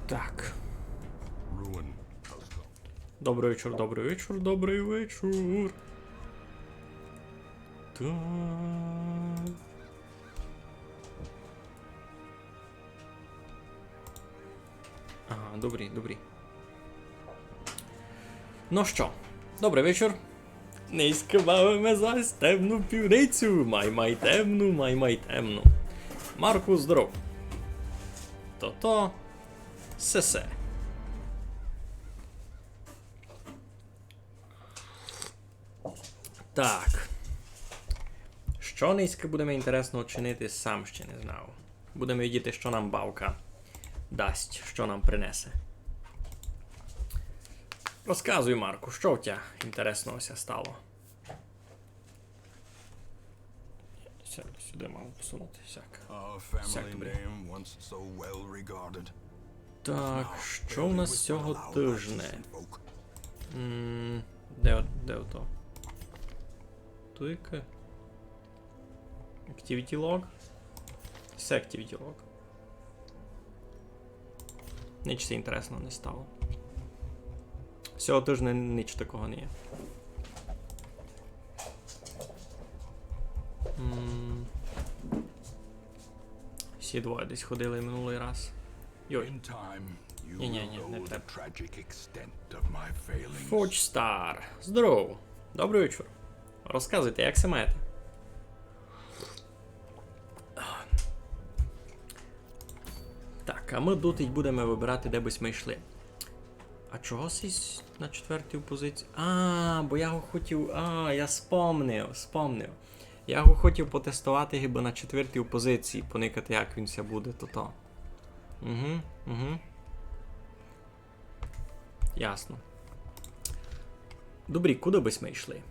Так. Добрий вечір, добрий вечір, добрий вечір. Так. Ага, добрий, добрий. Ну що, добрий вечір. Низько бавимо за темну півницю. Май темну, май темну. Марку, здоров. То-то. Сесе. Так. Що низько будемо інтересно чинити, сам ще не знав. Будемо видіти, що нам бавка дасть, що нам принесе. Розказуй, Марку, що в тебе інтересного стало? Сюди мав посунути, всяк. Так, що у нас цього тижня? Де ото? Туйка? Activity log? Це Activity log. Ніч інтересно не стало. Цього тижня ніч такого не є. Всі двоє десь ходили минулий раз. Йой. Ні, не треба. Фоджстар. Здорово. Добрий вечір. Розказуйте, як се маєте? Так, а ми тут будемо вибирати, де бись ми йшли. А чого сись на четвертій позиції? Бо я його хотів... я спомнив. Я його хотів потестувати хіба на четвертій позиції, поникати, як він ся буде, то-то. Угу. Ясно. Добрі, куди бись ми йшли?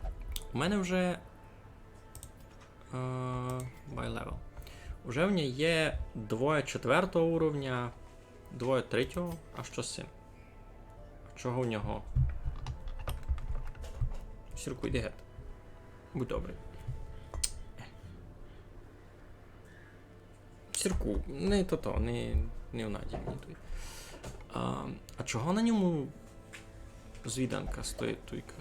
У мене вже... by level. Уже в ній є двоє 4-го уровня, двоє 3-го, а що з цим? Чого в нього? Сірку, йди гет. Будь добрий. Сірку, не то-то, не в наді мені той. А чого на ньому звіданка стоїть туйка?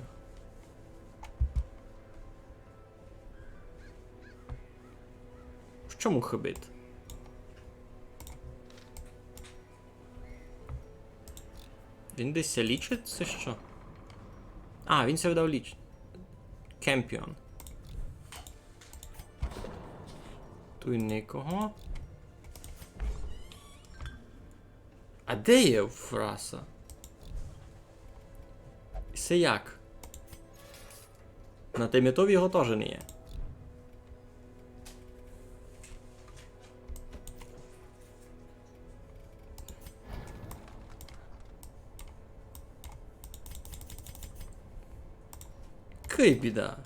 В чому хибит? Він десь лічить, це що? Він ся видав лічить. Кемпіон. Тут нікого. А де є фраса? Це як? На темітові його теж не є. Кий біда.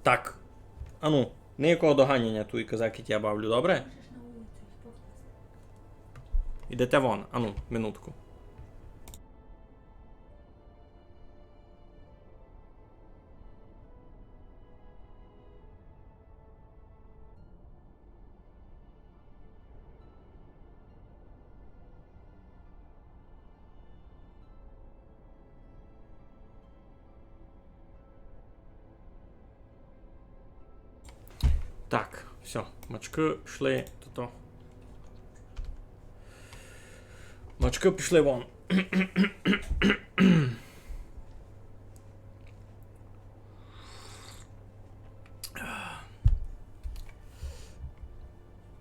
Так. Ану, ніякого доганяння тут і казаки я бавлю, добре? Ідете вон, ану, минутку. Так, все, мачки пішли то. Мачки пішли вон.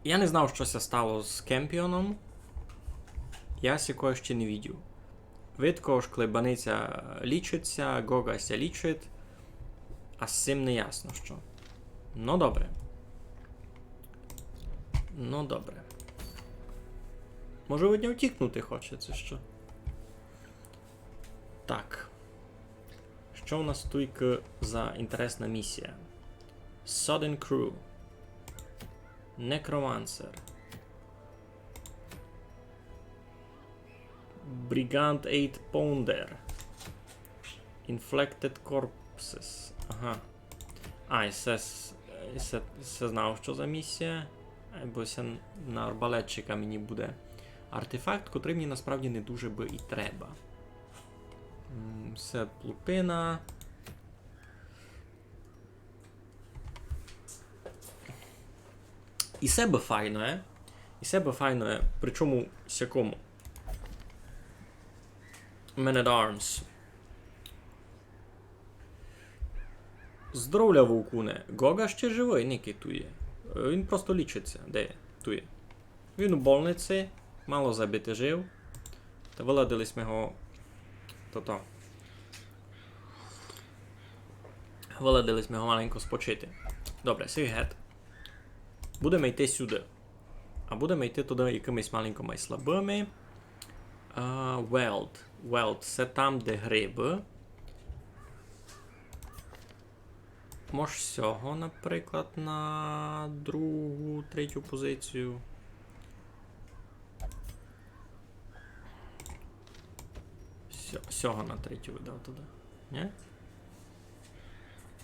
Я не знав, що це стало з Кемпіоном. Я сікого ще не видів. Видко ж клебаниця лічиться, Гогася лічить, а з цим не ясно що. Ну добре. Може від нього втікнути хоче, це що? Так. Що у нас тут за інтересна місія? Sudden Crew. Necromancer. Brigand 8 Pounder. Inflected Corpses. Ага. А, і це знав, що за місія. Бо це на арбалетчика мені буде артефакт, котрий мені насправді не дуже би і треба. Це лупина. І себе файно, І себе файно, причому всякому. Man at Arms. Здоровля, вовкуне. Гога ще живий, не китує. Він просто лічиться. Де? Тує. Він у больниці, мало забити жив. Та виладились ми його. То-то. Виладились ми його маленько спочити. Добре, сигет. Будемо йти сюди. А будемо йти туди якимись маленькими слабими. Weld. Weld. Це там, де гриби. Може цього, наприклад, на другу, третю позицію. Сього на третю видав туди. Ні?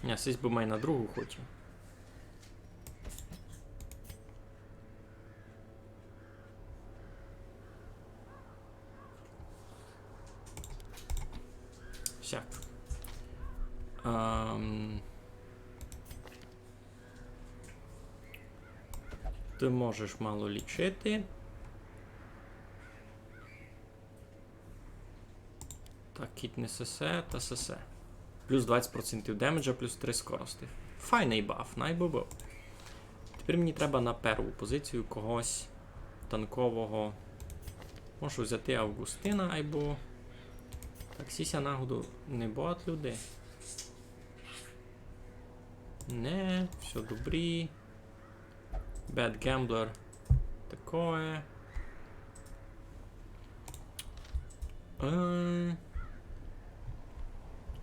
Ні, сись би май на другу хотів. Всяк. Ти можеш мало лічити. Так, кіт не сесе та сесе. Плюс 20% демеджа, плюс 3 скорості. Файний баф, найбобив. Тепер мені треба на перву позицію когось танкового. Можу взяти Августина, або... Так, сіся нагоду не багато людей. Не, все добрі. Bad Gambler. Такое.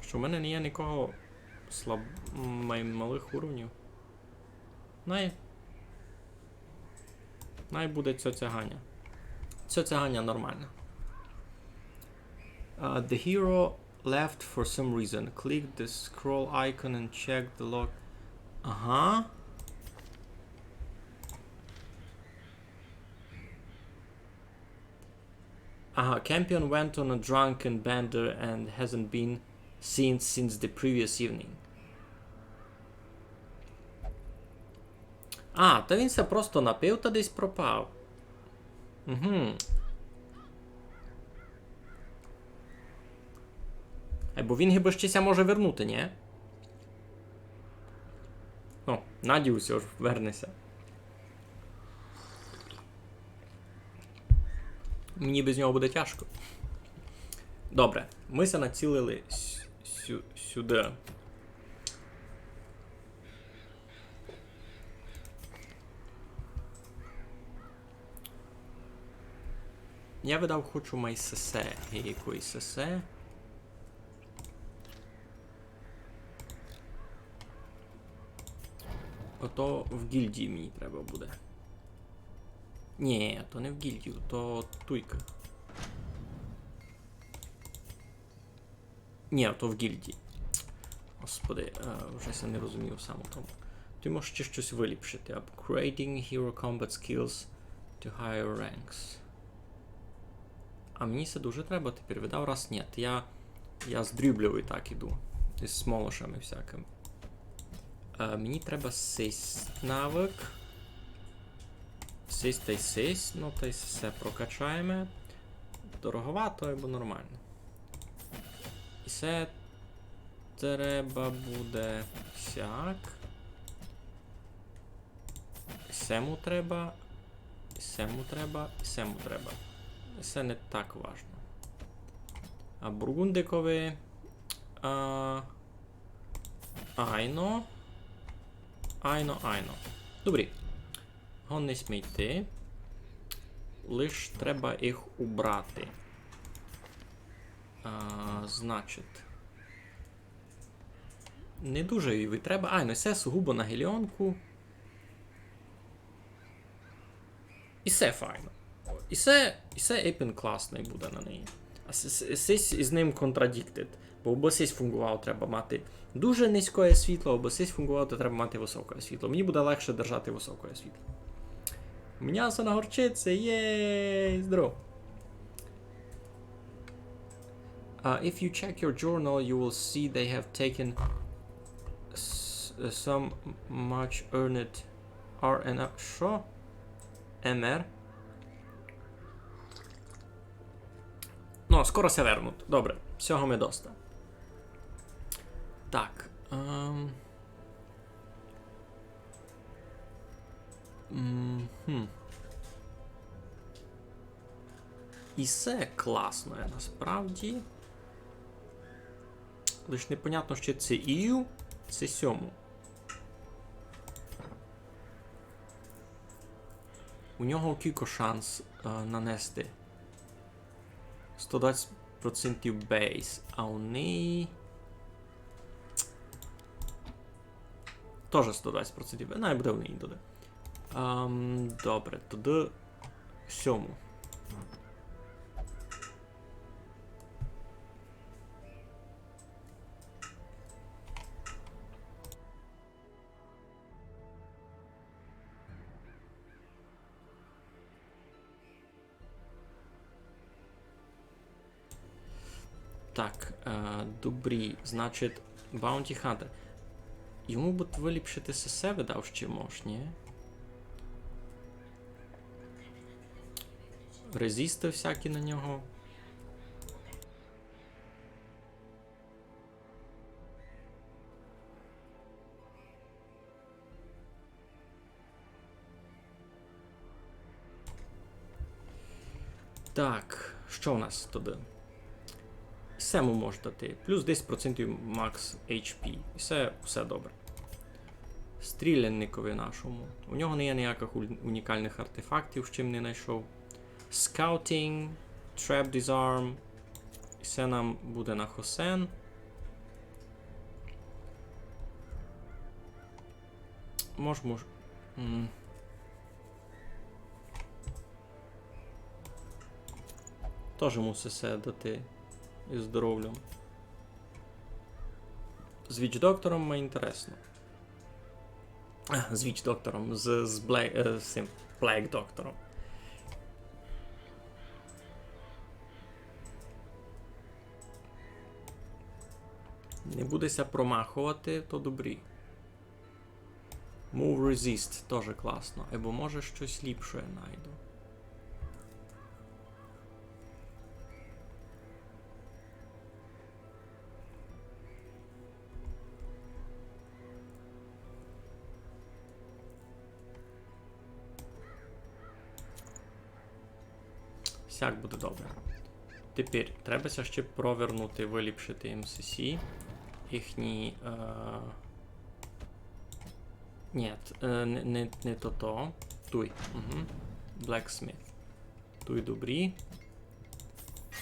Що в мене не є нікого малих уровнів. Най буде цьоцяганя. Цьоцяганя нормально. The hero left for some reason. Click the scroll icon and check the log. Ага. Ага, Campion went on a drunken bender and hasn't been seen since the previous evening. А, та він се просто напив та десь пропав. Угу. Бо він гиби щеся може вернути, ні? О, надіюся, ж вернеся. Мені без нього буде тяжко. Добре, ми се націлили сюди. Я видав, хочу май сесе. Якої сесе. Ото в гільдії мені треба буде. Ні, то не в гільдію, то туйка. Ні, то в гільдії. Господи, вже я не розумів сам у тому. Ти можеш ще щось виліпшити. Upgrading hero combat skills to higher ranks. А мені це дуже треба тепер. Видав раз ні. Я з дрюблів і так іду. Із смолошами всякими. Мені треба сись навик. Сись та й сись. Ну та й все прокачаємо. Дороговато або нормально. І це треба буде сяк. І сему треба. І сему треба. І сему треба. І це не так важно. А бургундикові. Айно. Айно. Добрі. Гон не смійте. Лиш треба їх убрати. Значить. Не дуже її треба. Айно, це сугубо на геліонку. І це файно. І це епін класний буде на неї. Сись із ним contradicted. Бо аби сись фунгував, треба мати дуже низьке світло, аби сись фунгував, то треба мати високе світло. Мені буде легше держати високе світло. М'ясо на горчиці, єй, здоров. If you check your journal, you will see they have taken some much earned R&R. Що? МР? Ну, скоро се вернуть. Добре, всього ми доста. Так. І все класно, насправді. Лиш непонятно, що це EU, це 7. У нього кілько шанс нанести 120% бейс, а у неї теж 120%. Най буде в неї туди. Добре, тоді 7. Так, добрі, значить, Bounty Hunter. Йому б виліпшити СС видав ще мож, ні? Резисти всякі на нього. Так, що у нас туди? Сему може дати. Плюс 10% макс HP. Все добре. Стрілянникові нашому. У нього не є ніяких унікальних артефактів, з чим не знайшов. Scouting, Trap Disarm. І це нам буде на Хосен. Мож. Теж мусить все дати із здоров'ям. З Віч-доктором мені інтересно. З Віч-доктором, з цим Плейг-доктором. Не будеся промахувати, то добрі. Move Resist теж класно. Або може щось ліпше знайду. Всяк буде добре. Тепер треба ще провернути, виліпшити МСС. Їхні... Ні, не то. Туй. Угу. Blacksmith. Туй добрі.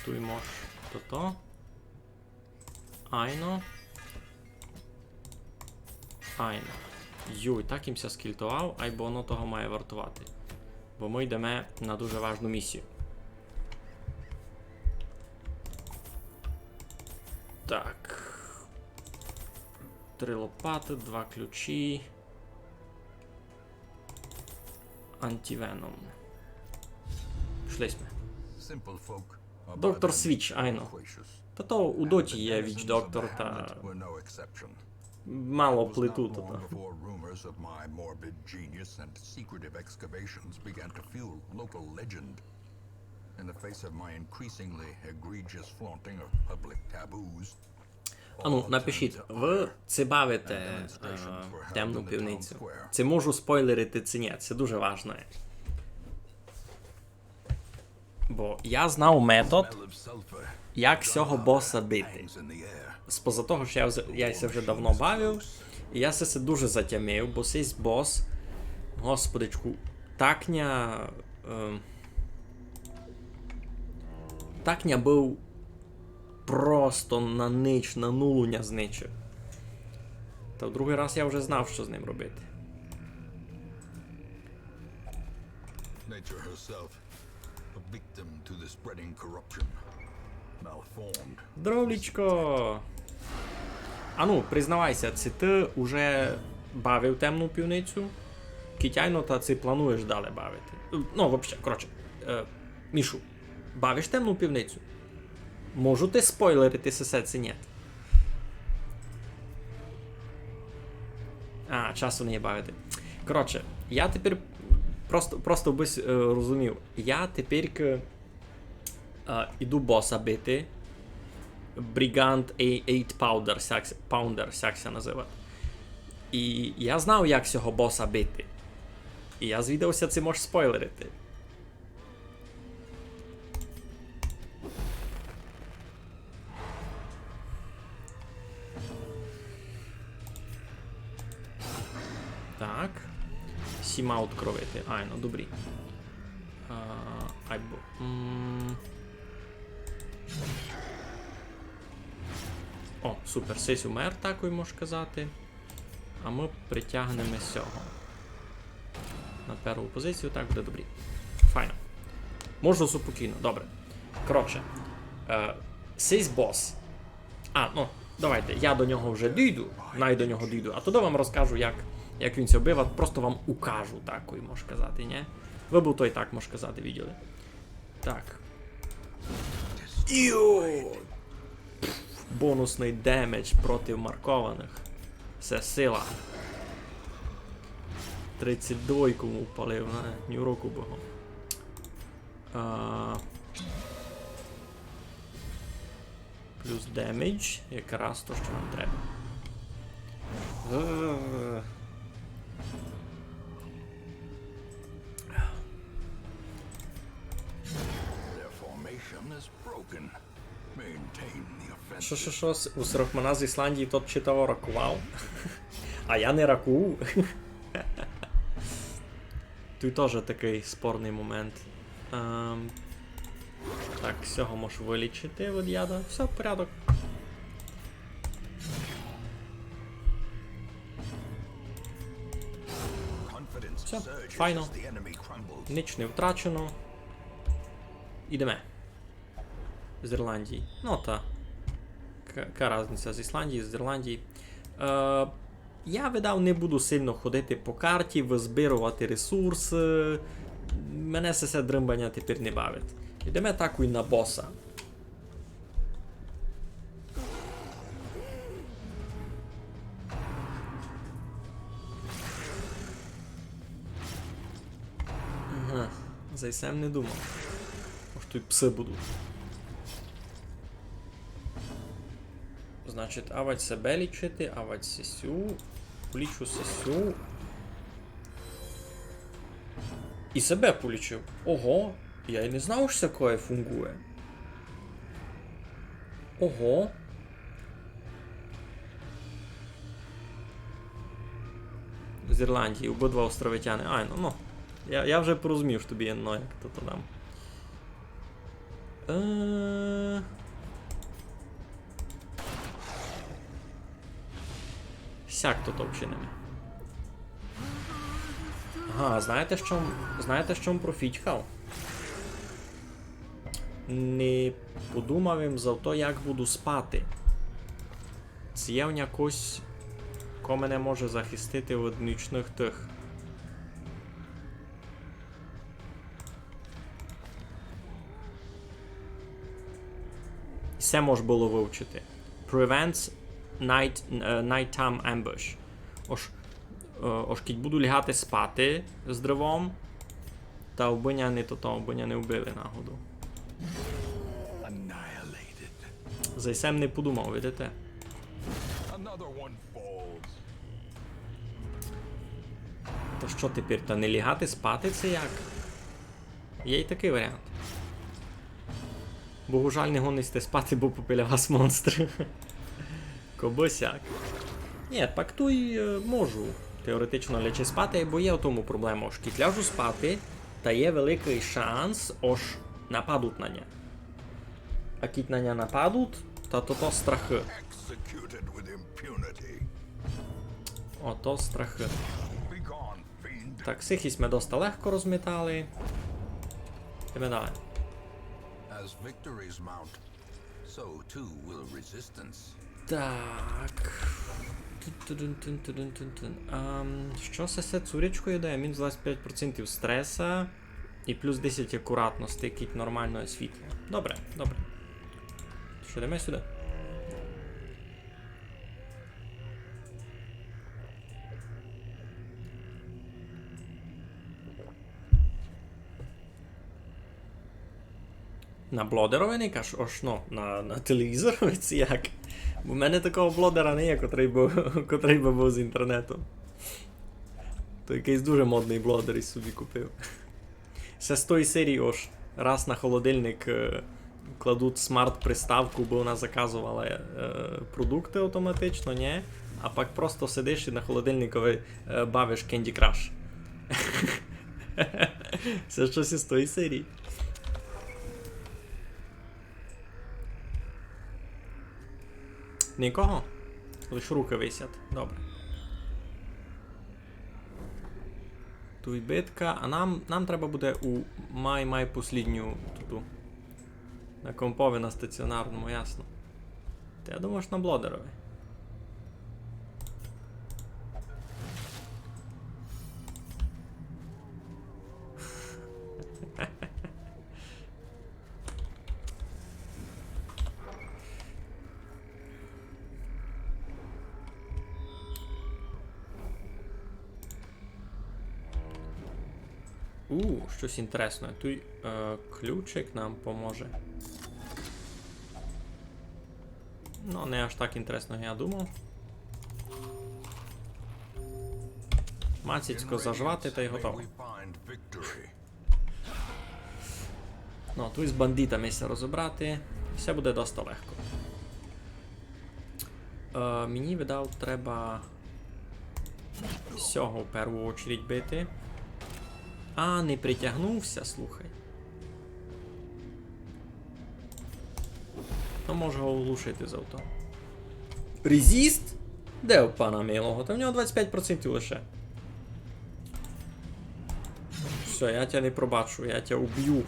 Туй мож то. Айно. Юй, так їмся скільтував, айбо воно того має вартувати. Бо ми йдемо на дуже важну місію. Так. 3 лопати, 2 ключі. Антивеном. Пішли ми. Доктор Свіч, айно. Та то у доті є Віч-доктор, та... Мало плиту тут. Ану, напишіть, ви це бавите темну півницю. Це можу спойлерити, це ні, це дуже важливо. Бо я знав метод, як цього боса бити. Споза того, що я це вже давно бавив, і я це дуже затямив, бо цей бос, господичку, такня був просто на нич, на нулуня зничив. Та в другий раз я вже знав, що з ним робити. Malformed. Здоровлічко! Ану, признавайся, це ти уже бавив темну півницю? Китяйно, та ти плануєш далі бавити? Ну, взагалі, коротше. Мішу, бавиш темну півницю? Можу ти спойлерити все це, ні? А, часу не є бавити. Коротше, я тепер просто бись розумів. Я тепер іду боса бити. Brigand A8 Pounder, сякся називає. І я знав, як цього боса бити. І я звідався, це можеш спойлерити. Так. Сімаут кровити. Ай, ну добрі. Айбо. О, супер, сись умер, такою можеш казати. А ми притягнемо цього. На першу позицію, так буде добрі. Файно. Можу спокійно, добре. Коротше. Сись бос. Ну, давайте, я до нього вже дійду, до нього дійду, а тоді вам розкажу, як він це вбив, просто вам укажу, такою можеш казати, ні? Ви б то і так, можеш казати, виділи. Так. Йо! Бонусний демедж проти маркованих. Це сила. 32-ку му впалив, на ні року богом. Плюс демедж, якраз то, що нам треба. Their formation is broken. Maintain the offensive. Що, у Сирохмана з Ісландії тот читав ракував. А я не ракую. Тут теж такий спорний момент. Так, всього можеш вилічити від яда. Все, порядок. Confidence Все, surges файно. as the enemy crumbles. Ніч не втрачено. Ідемо. З Ірландії. Ну та. Яка різниця з Ісландії, з Ірландії. Я, видав, не буду сильно ходити по карті, визбирувати ресурси. Мене все дримбання тепер не бавить. Йдемо таку і на боса. Ага, за Ісем не думав. Може тут пси будуть. Значить, авать себе лічити, авать сесю. Полічу сесю. І себе полічив. Ого, я й не знав, що таке фунгує. Ого. З Ірландії, обидва островитяни. Ай, ну. Я вже порозумів, що тобі є як то дам. Сяк тут обчинимо. Ага, знаєте, що профічкав? Не подумав їм за то, як буду спати. Це є в якось, ко мене може захистити від нічних тих. Все може було вивчити. Prevents nighttime ambush. Ож кіть буду лягати спати з древом, та вбиня не вбили нагоду. Annihilated. За Ісем не подумав, видите? Another one falls. То що тепер, та не лягати спати це як? Є й такий варіант. Богу жаль, не гонисте спати, бо попиля вас монстр. Кобосяк. Ні, пактуй можу теоретично лячи спати, бо є в тому проблема. Ож кіт ляжу спати, та є великий шанс, ож нападуть на ня. А кіт на ня нападуть, та то страхи. Executed with impunity. Ото страхи. Be gone, fiend. Так, сихість ми доста легко розмітали. Йдемо далі. As victories mount, So too will resistance. Так. Що це цуречкою дає? Мінус 25% стреса і плюс 10 акуратно стикить нормальне світло. Добре, добре. Що, йдемо сюди? На блодерові не кажеш? Ож, ну, на телевізорові це як? Бо в мене такого блодера не є, котрий би був з інтернету. То якийсь дуже модний блодер із собі купив. Це з тої серії ож. Раз на холодильник кладуть смарт-приставку, бо вона заказувала продукти автоматично, ні? А пак просто сидиш і на холодильникові бавиш Candy Crush. Це щось із тої серії. Нікого? Лиш руки висять. Добре. Тут битка. А нам треба буде у май послідню туту. На компові, на стаціонарному, ясно. Та я думаю, що на блодерові. Щось інтересне. Тут ключик нам поможе. Ну, не аж так інтересно, як я думав. Мацьцько зажвати та й готово. Ну, тут з бандитами все розібрати. Все буде досить легко. Мені, видав, треба всього в першу очередь бити. А, не притягнувся, слухай. Ну, може його оглушити з авто. Резіст? Де у пана милого? Та в нього 25% лише. Все, я тебе не пробачу, я тебе уб'ю.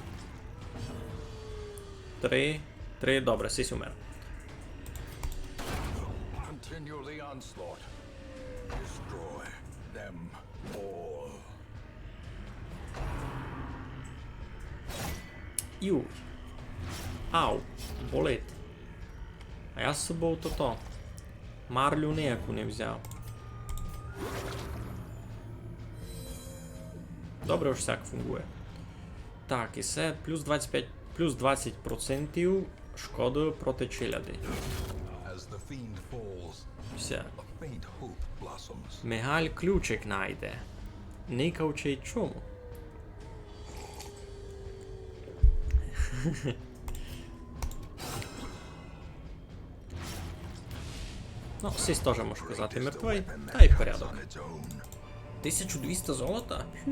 3, добре, сись умер. Continue the onslaught. Destroy them all. Юй. Ау, болить. А я з собою то-то. Марлю ніяку не взяв. Добре, всяк фунгує. Так, і це плюс 20% шкоди проти челяди. As the fiend falls, Все. a faint hope blossoms. Мигаль ключик найде. Никавчий чому? Ну, сись теж можу казати мертвий, та й порядок. 1200 золота? Хю.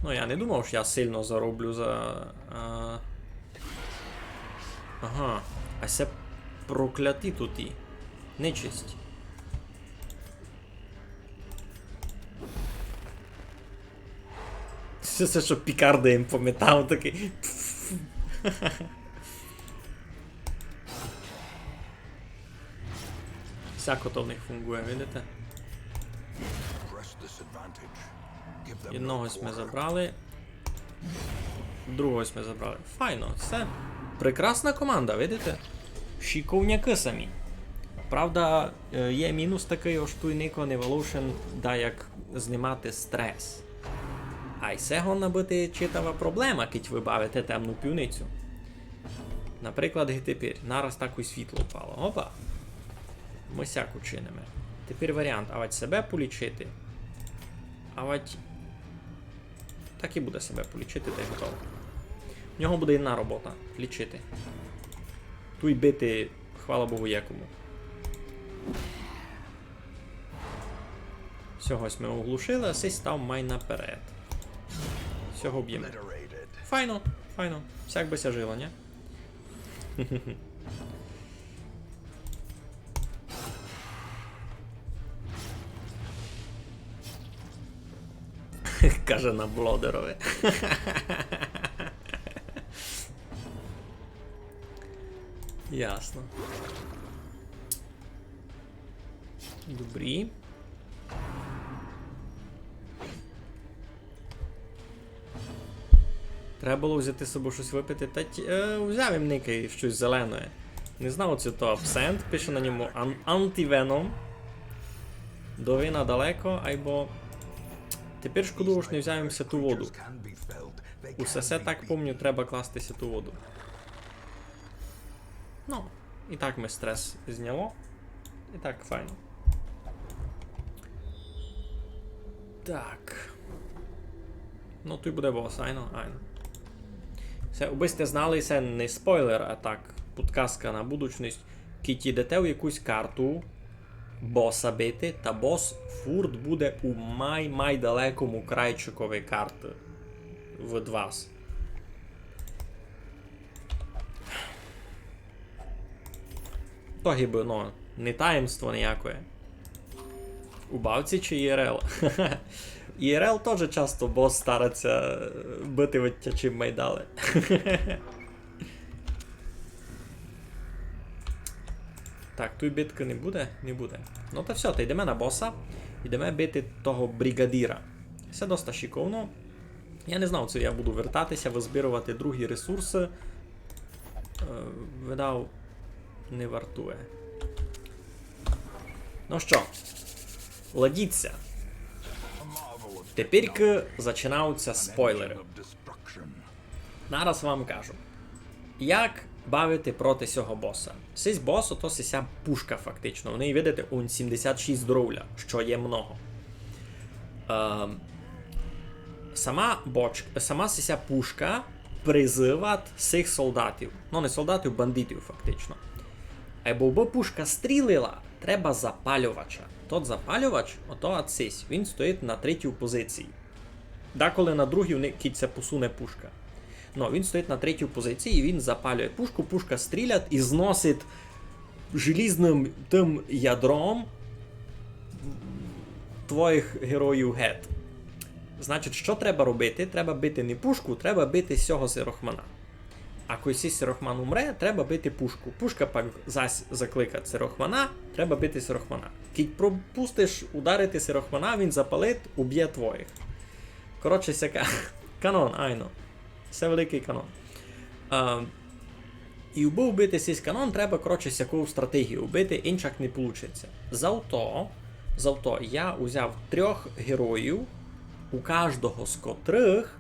Ну, я не думав, що я сильно зароблю за... Ага, а це прокляті тут і. Нечисть. Це що Пікарда їм пометав такий. Всяко то в них фунгує, видите? Одного ми забрали. Другого ми забрали. Файно, це прекрасна команда, видите? Шиковняки самі. Правда, є мінус такий, ось тут Nikon Evolution дає як знімати стрес. А й це гонна бути читава проблема, кіть ви бавите темну півницю. Наприклад, тепер, нараз так у світло впало. Опа. Ми сяку чинимо. Тепер варіант, авать себе полічити. Авать... Так і буде себе полічити, та й готово. В нього буде одна робота. Лічити. Тут бити, хвала Богу, якому. Всьогось ми оглушили, а сей став май наперед. Всього б'ємо. Файно, файно. Всяк би ся жило, не? Каже на блодерові. Ясно. Добрі. Треба було взяти з собою щось випити, та взяв їм никай щось зелене. Не знав, це то абсент, пише на ньому антивеном. До вина далеко, айбо... Тепер шкодую, що не взяв їм ту воду. Can be felled. They У can сесе be так помню, треба класти ту воду. Ну, і так ми стрес зняло. І так файно. Так. Ну, тут буде бос, айно. Це, аби сте знали, це не спойлер, а так, підказка на будучність. Кіт йдете в якусь карту, боса бити, та бос фурт буде у май далекому крайчикові карти. Від вас. То гіби, ну, не таємство ніякое. У бавці чи ІРЛ? ІРЛ теж часто бос стараться бити витячим майдали. Так, тут битки не буде? Не буде. Ну то все, то йдемо на боса. Йдемо бити того бригадіра. Все досить шиковно. Я не знав, що я буду вертатися, визбирувати другі ресурси. Видав, не вартує. Ну що, ладіться. Тепер починаються спойлери. of destruction. Зараз вам кажу. Як бавити проти цього боса? Сись бос, ото сися пушка фактично. В неї, видите, он 76 здоров'я, що є много. Сама сися пушка призивать цих солдатів. Ну, не солдатів, бандитів фактично. Або пушка стрілила, треба запалювача. Тот запалювач, ото ацись, він стоїть на третій позиції. Деколи на другій кіця посуне пушка. Ну, він стоїть на третій позиції, і він запалює пушку, пушка стрілять і зносить желізним тим ядром твоїх героїв гет. Значить, що треба робити? Треба бити не пушку, треба бити сього сирохмана. А коли сирохман умре, треба бити пушку. Пушка пак зась заклика сирохмана, треба бити сирохмана. Кіть пропустиш ударити сирохмана, він запалить, уб'є твоїх. Коротше, сяка. Канон, айно. Це великий канон. І аби вбити цей канон, треба, коротше, сяку стратегію. Вбити, іншак не вийде. Завто я узяв 3 героїв, у кожного з котрих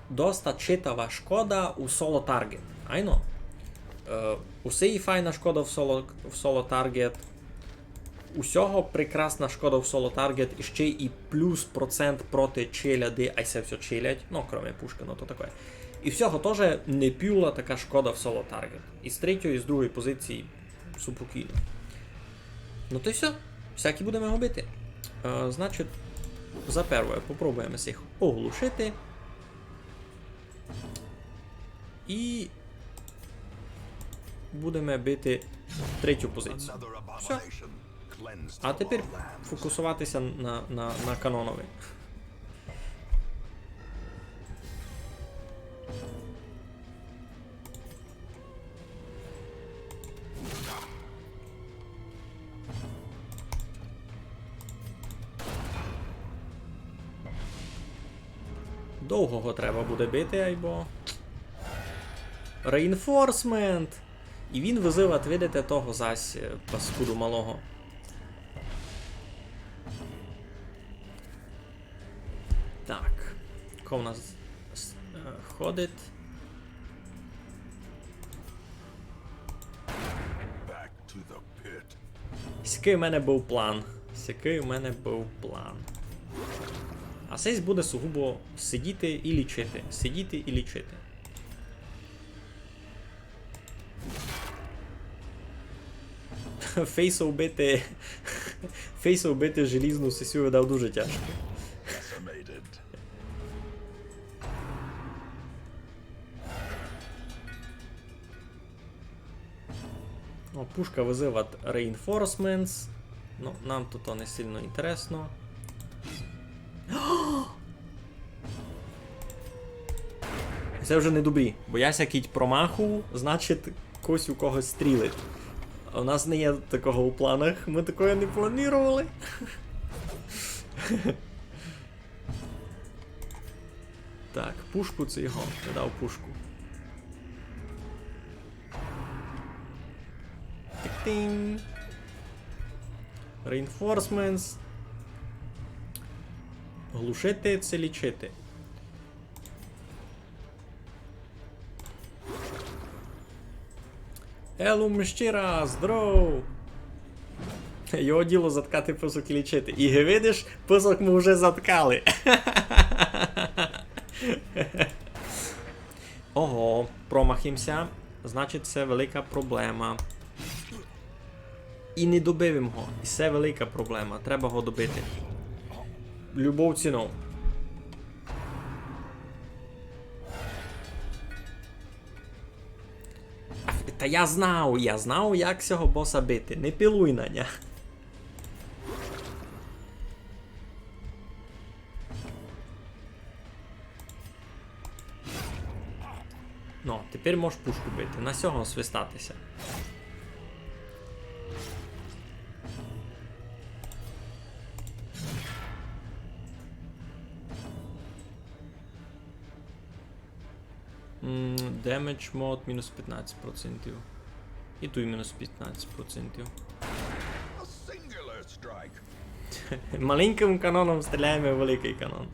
доста читава шкода у соло таргет. Айно. Усе і файна шкода в соло таргет. Усього прекрасна шкода в соло таргет, і ще і плюс процент проти челяди, а це все челядь, ну, кроме пушки, ну то таке. І всього теж не пюла така шкода в соло таргет. І з третьої, і з другої позиції супокійно. Ну то й все. Всякі будемо його бити. Значить, за перше попробуємо їх оглушити. І будемо бити третю позицію. Another Все. abomination. Cleansed А of тепер our lands. фокусуватися на канонові. Довгого треба буде бити, айбо. Reinforcement! І він визивать, видите, того зась паскуду малого. Так. Ко в нас ходить. Back to the pit. Сякий у мене був план. А сесь буде сугубо сидіти і лічити. Сидіти і лічити. Фейса вбити желізну сесію видав дуже тяжко. Decimated. О, пушка визивать reinforcements. Ну, нам тут то не сильно інтересно. Це вже не добрі, бо я сякіть промаху, значить, якось у когось стрілить. А у нас не є такого у планах, ми такого не планували. Так, пушку це його, не дав пушку. Тик-тинь. Reinforcements. Глушити це лічити. Елум щира, здоров! Його діло заткати писок і лічити. І видиш, писок ми вже заткали. Ого, промахимся. Значить, це велика проблема. І не добив його. І це велика проблема. Треба його добити. Любов ціну. Та я знав, як цього боса бити. Не пілуй на ня. Ну, тепер можеш пушку бити. На сього свистатися. Damage мод мінус 15%. І тут мінус 15%. A singular strike. Маленьким каноном стріляємо в великий канон.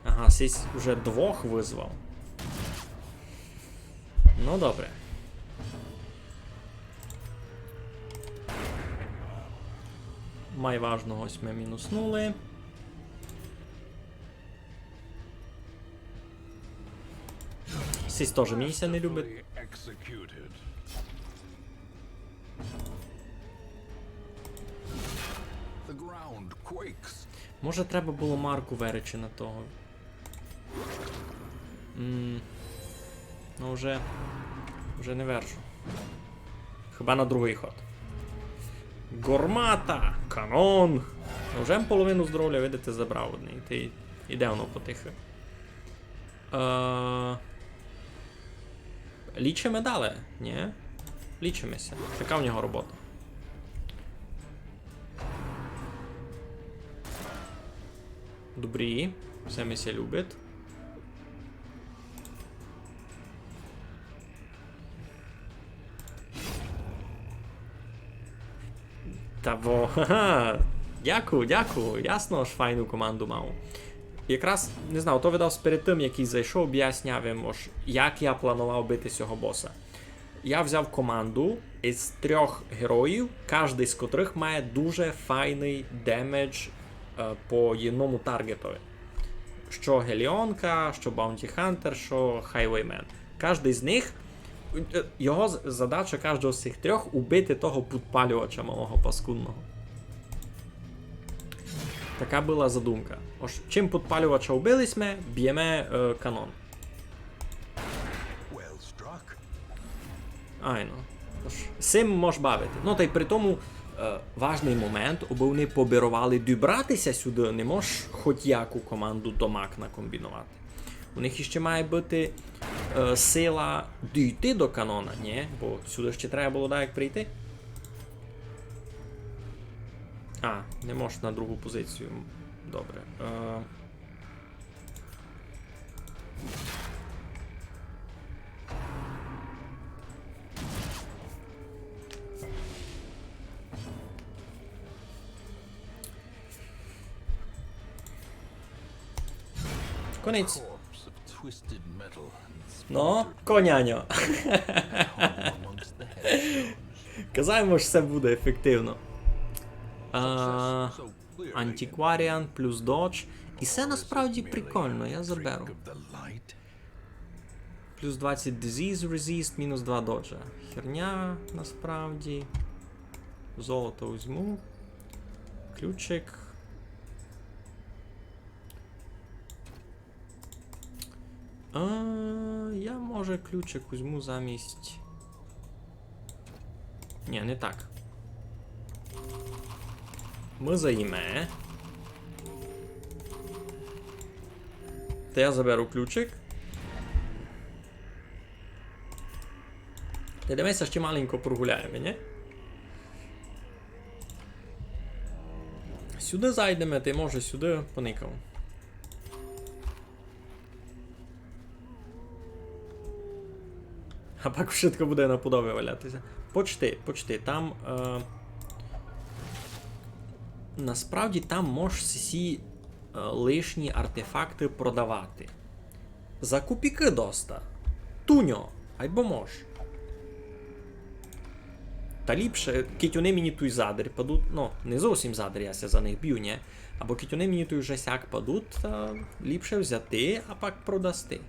Ага, сись вже двох визвав. Ну добре. Майважного ось ми мінуснули. Сись теж місця не любить. Executed. The ground quakes. Може треба було Марку Веричі на того. Ну вже не вершу. Хіба на другий ход. Гормата! Канон! Ну, вже половину здоров'я, видите, забрав одний. Ти іде воно потихо. Лічимо далі? Ні? Лічимося. Така в нього робота. Добрі. Все мися любить. Та во, ха-ха. Дякую. Ясно ж файну команду мав. Якраз, не знаю, то видав перед тим, який зайшов, об'ясняв йому, як я планував бити цього боса. Я взяв команду із 3 героїв, кожен з котрих має дуже файний демедж по одному таргетові. Що Геліонка, що Баунті Хантер, що Хайвеймен. Кожен з них, його задача кожного з цих 3 убити того підпалювача малого паскудного. Така була задумка. Ось, чим підпалювача вбились ми, б'ємо канон. Well struck. Айно. З цим можеш бавити. Ну, та й при тому важний момент, аби вони побірували добратися сюди, не можеш хоч яку команду домак накомбінувати. У них іще має бути сила дійти до канона, ні? Бо сюди ще треба було як прийти. А, не можеш на другу позицію. Добре. Конець. Corpse of twisted metal and Ну, коняньо. amongst the headstones. Казаємо, що це буде ефективно. So clearly Антикваріан плюс додж. І це насправді прикольно, я заберу. trick of the light. Плюс 20 disease resist, мінус 2 доджа. Херня, насправді. Золото візьму. Ключик. Я, може, ключик візьму замість. Ні, не так. Ми заїме. Та я заберу ключик. Ти дивися, ще маленько прогуляємо, ні? Сюди зайдемо, ти може сюди поникав. А пак швидко буде на подобі валятися. Почти, там. Насправді там можеш всі лишні артефакти продавати. За копійки доста. Туньо, айбо мож. Та ліпше, кіть вони мені той задар падуть, ну, не зовсім задар, я ся за них б'ю, ні. Або кіть вони мені той вже сяк падуть, та ліпше взяти, а пак продасти.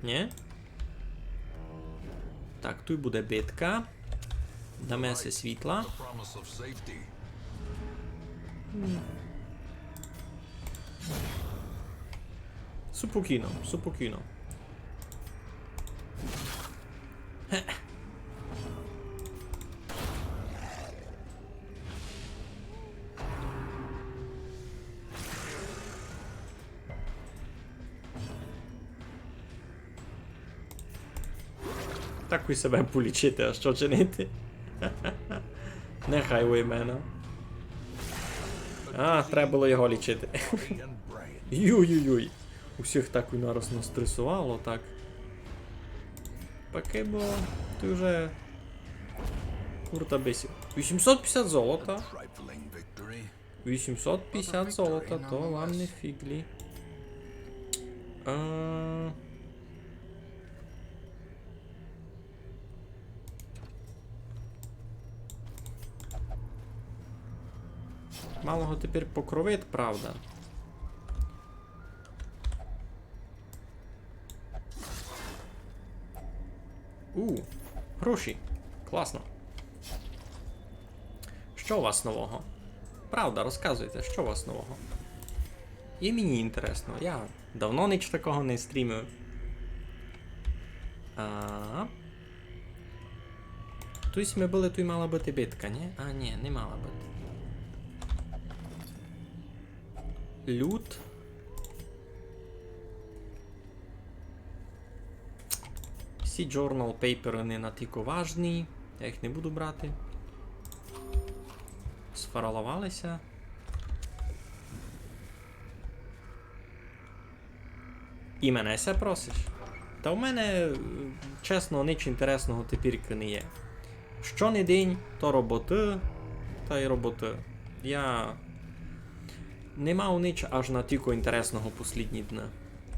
Ні? Так, тут буде битка. Даме се світла. The promise of safety. Супокійно, супокійно. Хе. Так і себе полічити, а що чинити? Нехай уймена. А, треба було його лічити. And brain. Юй-юй-юй. Усіх так і нараз настресувало, так. Поки бо ти вже курта бисів. 850 золота. Trifling victory. 850 золота, то вам не фіглі. Малого тепер покровить, правда. Гроші. Класно. Що у вас нового? Правда, розказуйте, що у вас нового? І мені інтересно, я давно ніч такого не стрімив. Тут ми були, тут мала бути битка, ні? А, ні, не мала бути. Лют. Всі journal paper не натико важні. Я їх не буду брати. Сфаралувалися. І мене ся просиш? Та в мене, чесно, ніч інтересного тепер не є. Що не день, то роботи, та й роботи. Я не мав ніч аж на тільки інтересного послідні дні.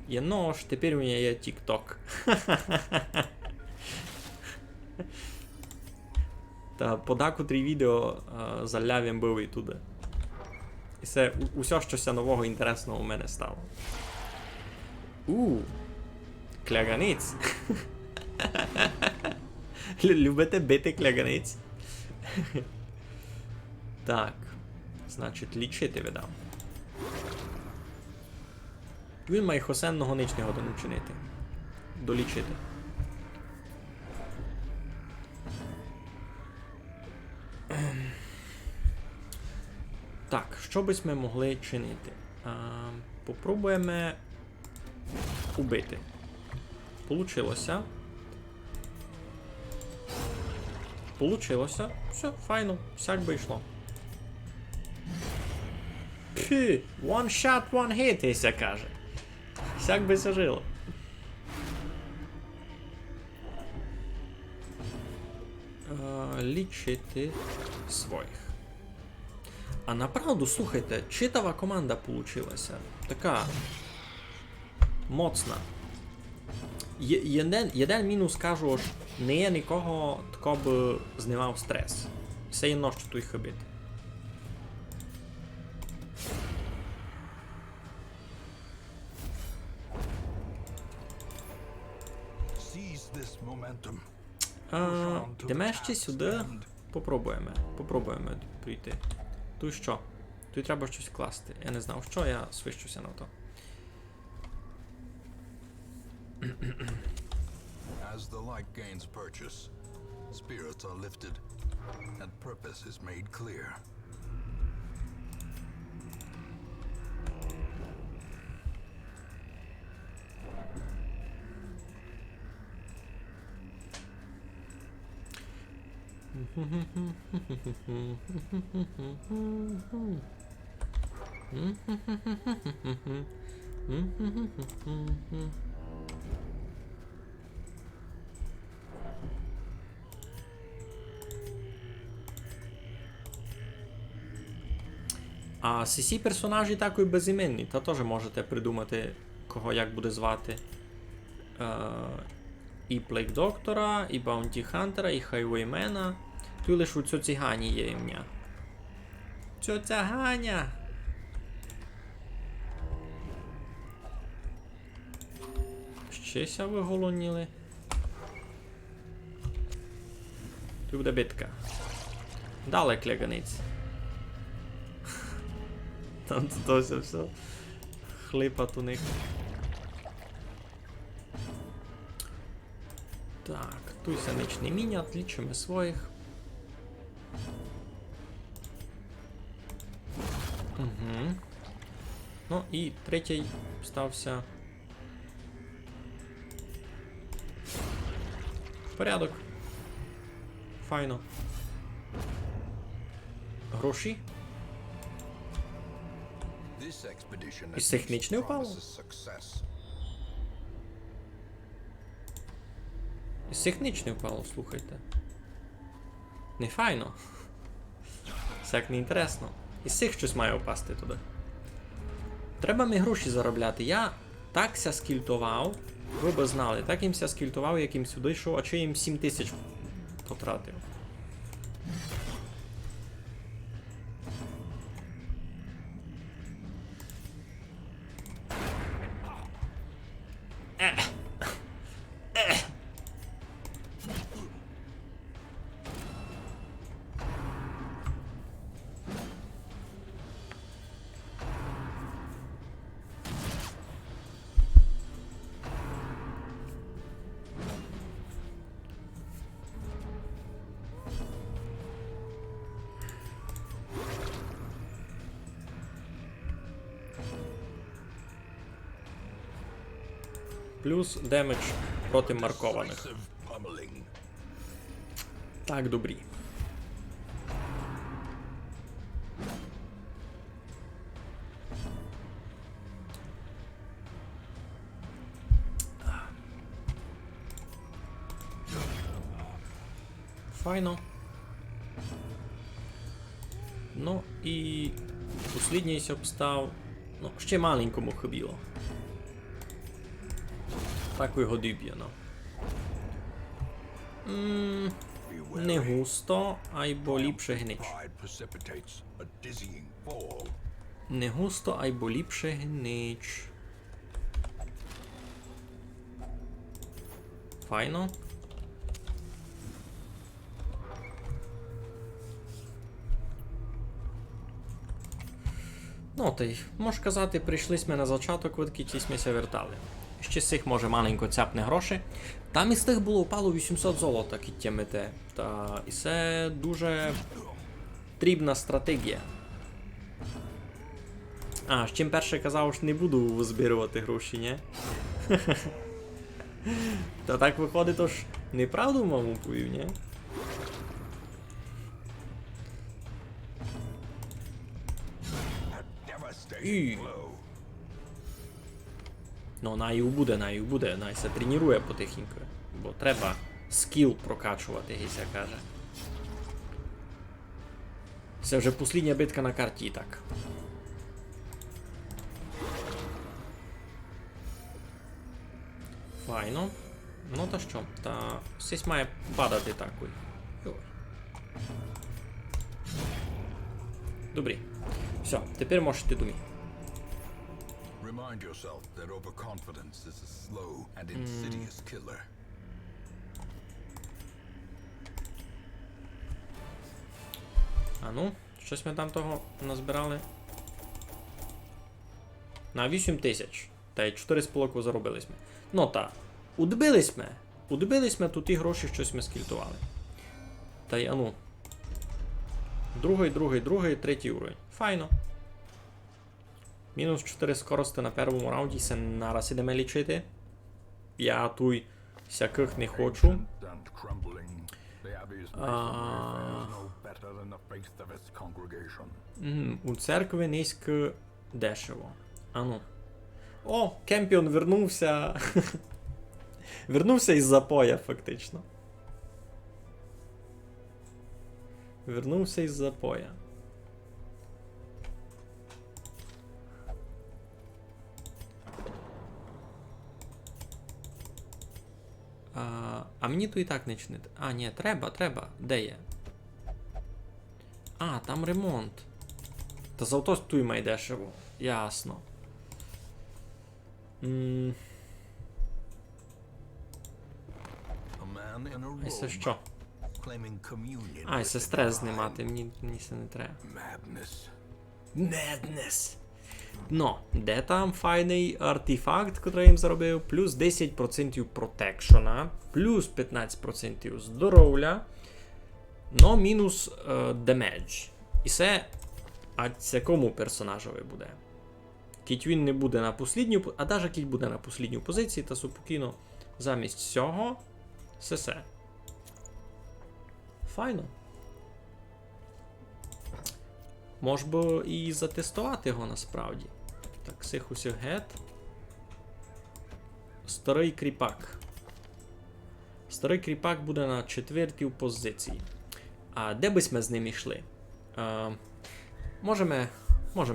Єно ж, тепер у мене є TikTok. Та подакотрі відео залявим був і туди. І це усе щось нового інтересного у мене стало. Кляганиць. Любите бити кляганиць? Так. Значить, лічити видам. Він має хосенного ніч не годин учинити. Долічити. Так, що би ми могли чинити? Попробуємо убити. Получилося. Получилося. Все, файно. Всяк би йшло. Пі, one shot, one hit, іся каже. Всяк би це жило. Лічити своїх. А направду, слухайте, читава команда получилася. Така моцна. Єден мінус, кажу, ж, не є нікого, тако би знімав стрес. Все єдно, що той хибить. Seize this momentum. Йдемо ще сюди. Попробуємо прийти. Тут що? Тут треба щось класти. Я не знав, що, я свищуся на то. As the light gains purchase, spirits are lifted, and purpose is made clear. А CC персонажі також безіменні, та теж можете придумати, кого як буде звати. І Плейк Доктора, і Баунті Хантера, і Хайвеймена. Тут лише у цьоці Гані є ім'я. Цьоця Ганя! Щеся виголоніли. Тут буде битка. Далі кляганиць. Там тут все хлипать у них. Так, тут ніч не мінять, лічимо своїх. Угу. Ну і третій стався. Порядок. Файно. Гроші. Із цих ніч не впало? Із цих ніч не впало, слухайте. Не файно. Всяк не інтересно. Із цих щось має впасти туди. Треба ми гроші заробляти. Я так ся скільтував, ви б знали, так їм ся скільтував, як їм сюди йшов, а чи їм 7000 потратив. Плюс демедж проти маркованих. Так, добрі. Файно. Ну і послідній обстав. Ну, ще маленькому хибіло. Так вигоди б'є, ну. Не густо, айбо ліпше гнич. Не густо, айбо ліпше гнич. Файно. Ну, та й, можеш казати, прийшли ми на зачаток, видки ті ся вертали. Ще з цих, може, маленько цяпне гроші. Там із тих було впало 800 золота, кіттємете. Та і це дуже трібна стратегія. А, з чим перше казав, що не буду збирувати гроші, ні? Та так виходить, то ж неправду маму повів, ні? І... Ну, наю буде, най се тренує потихеньку. Бо треба скіл прокачувати, гіся каже. Це вже послідня битка на карті і так. Файно. Ну та що, та щось має падати так. Добрі. Все, тепер можете думати. Remind yourself that overconfidence is a slow and insidious killer. А ну, щось ми там того назбирали. На 8000. Та й 4,5 заробились ми. Ну та, удбились ми, тут і гроші щось ми скільтували. Та й ану. Другий, третій уровень. Файно. Мінус 4 скорости на першому раунді, се нараз ідемо лічити. Я туй всяких не хочу. The Abbey's masonry fares no better than the faith of its congregation. У церкви низько дешево. Ану. О, Кемпіон вернувся. Вернувся із запоя, фактично. Вернувся із запоя. А мені то і так не чинити. А, ні, треба. Де є? А, там ремонт. Та зато туй май дешево. Ясно. A man in a А це robe що? claiming communion А, with це the стрес divine. знімати, мені це не треба. Madness. Madness. Ну, де там файний артефакт, який я їм заробив, плюс 10% протекшена, плюс 15% здоров'я, но мінус демедж. І це, а це кому персонажові буде? Кіть він не буде на послідню, а навіть кіть буде на послідню позиції, та спокійно замість цього все. Файно. Мож би і затестувати його насправді. Так, сих усіх гет. Старий кріпак. Старий кріпак буде на 4-й позиції. А де бись ми з ним йшли? Можемо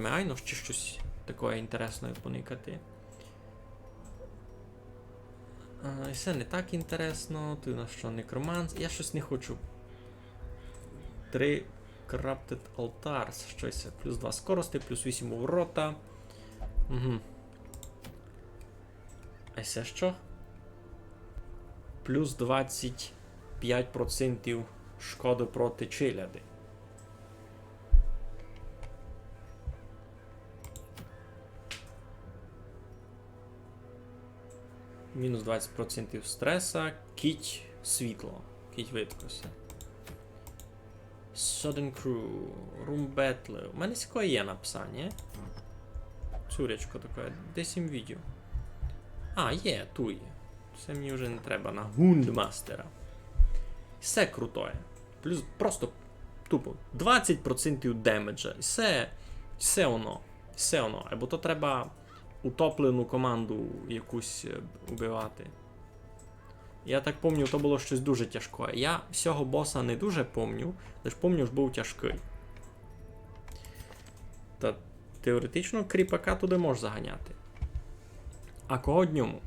айно ще щось таке інтересне поникати. Це не так інтересно. Тут у нас що, некроманс. Я щось не хочу. 3 Corrupted Altars, щось. Плюс 2 скорості, плюс 8 уворота. Угу. А це що? Плюс 25% шкоди проти челяди. Мінус 20% стреса, кіть світло, кіть видкося. Sudden Crew, Room Battle. У мене сьогодні є написання. Цурячко таке, десь їм відео. А, є, ту є. Це мені вже не треба на Гундмастера. Все крутое. Плюс просто тупо 20% демеджа. Все воно. Або то треба утоплену команду якусь убивати. Я так пам'ятаю, то було щось дуже тяжке. Я всього боса не дуже пам'ятаю, лише пам'ятаю, що був тяжкий. Та теоретично кріпака туди можеш заганяти. А кого днюму?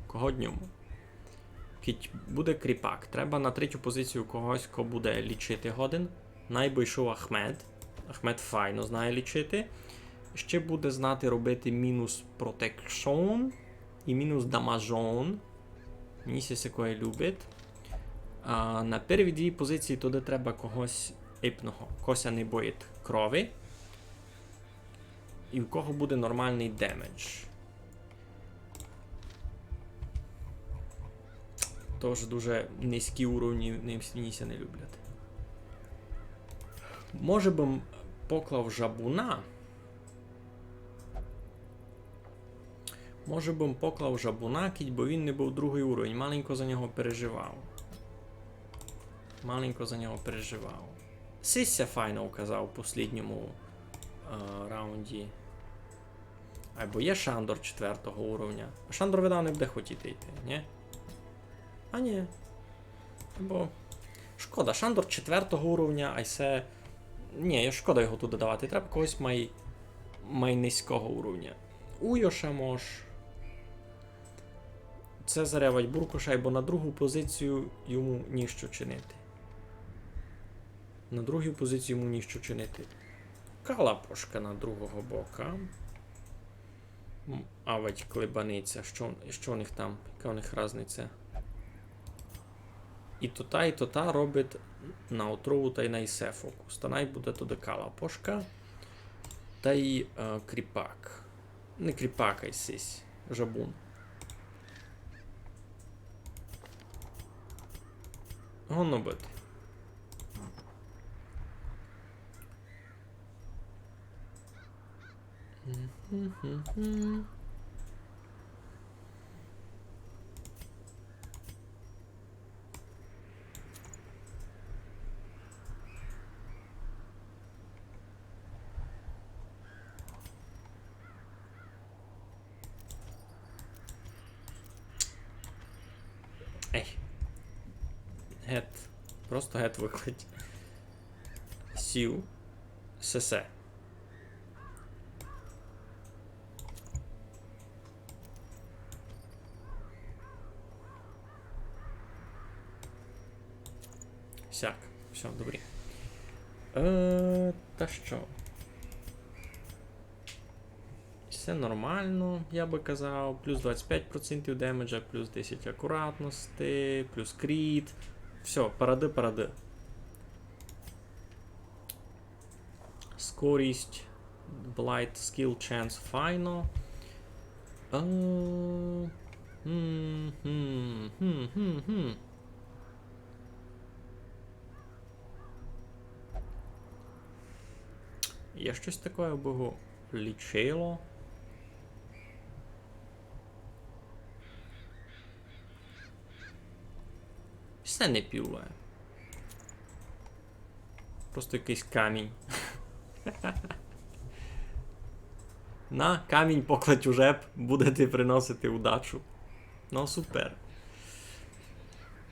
Кіть буде кріпак. Треба на 3-ю позицію когось, хто буде лічити годин. Найбо йшов Ахмед. Ахмед файно знає лічити. Ще буде знати робити мінус протекшон і мінус дамажон. Мені се кое любить. А на первій 2 позиції туди треба когось іпного. Кося не боїть крові. І в кого буде нормальний демедж. Тож дуже низькі уровні мені не люблять. Може б поклав жабуна. Кіть, бо він не був 2-й уровень. Маленько за нього переживав. Сися файно указав у послідньому раунді. Або є Шандор 4-го уровня. А Шандор, видав, не буде хотіти йти, ні? А ні. Бо... Шкода, Шандор 4-го уровня, а це... Ні, шкода його туди давати. Треба когось май низького уровня. Уйоша мож. Цезаря Вайбуркуша, бо на 2-гу позицію йому ніщо чинити. Калапошка на 2-го бока. Авать клебаниця. Що у них там? Яка у них різниця? І то та робить на отрову та й на ісе фокус. Та най буде туди калапошка. Та й кріпак. Не кріпак, а й сись. Жабун. Гонно бити. Ей. Гет. Просто гет виходь. Сів. Сесе. Сяк. Все, добрі. Та що? Все нормально, я би казав. Плюс 25% демеджа, плюс 10 акуратності, плюс кріт. Все, паради. Скорість, Blight, Skill, Chance, файно. Є щось таке або лічило. Все не піле. Просто якийсь камінь. На, камінь покладь у жеп, будете приносити удачу. Ну, супер.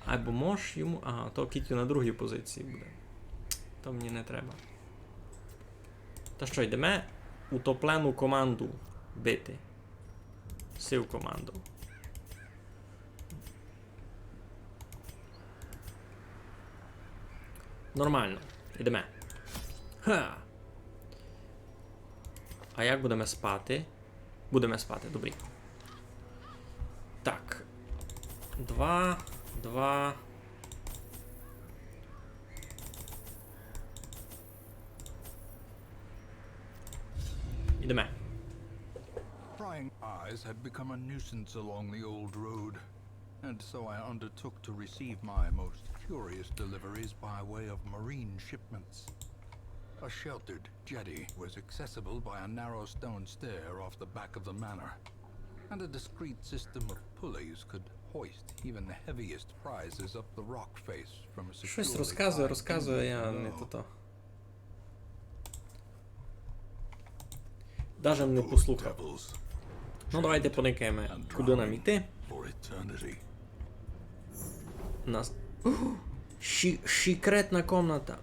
Або можеш йому... Ага, то Кітю на другій позиції буде. То мені не треба. Та що, йдемо утоплену команду бити. Сив команду. Нормально. Йдемо. Ха! А як будемо спати? Будемо спати, добрі. Так. 2. Йдемо. Prying eyes had become a nuisance along the old road, and so I undertook to receive my most curious deliveries by way of marine shipments. A sheltered jetty was accessible by a narrow stone stair off the back of the manor, and a discreet system of pulleys could hoist even the heaviest prizes up the rock face from a Щось securely розказує, я не то. Даже не послухав. Ну, давайте поникаємо, куди нам йти. Нас... Секретна комната.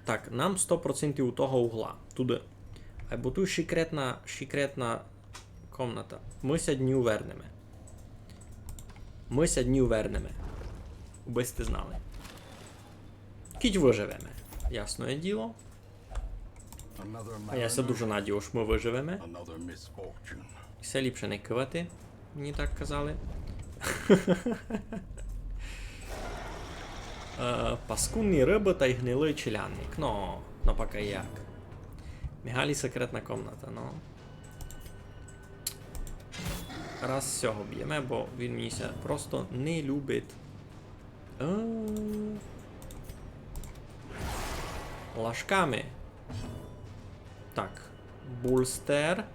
Так, нам 100% у того угла. Туди. Або тут секретна комната. Ми ся дню вернемо. Аби сте знали. Кіть виживемо. Ясне діло. А я ся дуже надію, що ми виживемо. І все ліпше не кивати. Мені так казали. Паскудні риби та й гнилий челянник. Ну пока як. Мігалі секретна комната, ну. Раз з цього б'ємо, бо він мені ся просто не любить. Лашками. Так. Бульстер.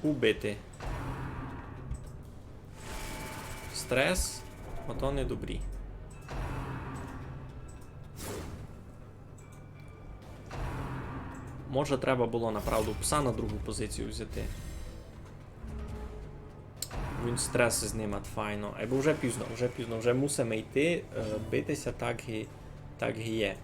Убити. Стрес. Ото не добрі. Може треба було направду пса на другу позицію взяти. Він стрес знімати файно. Або вже пізно, вже мусимо йти, битися так і є.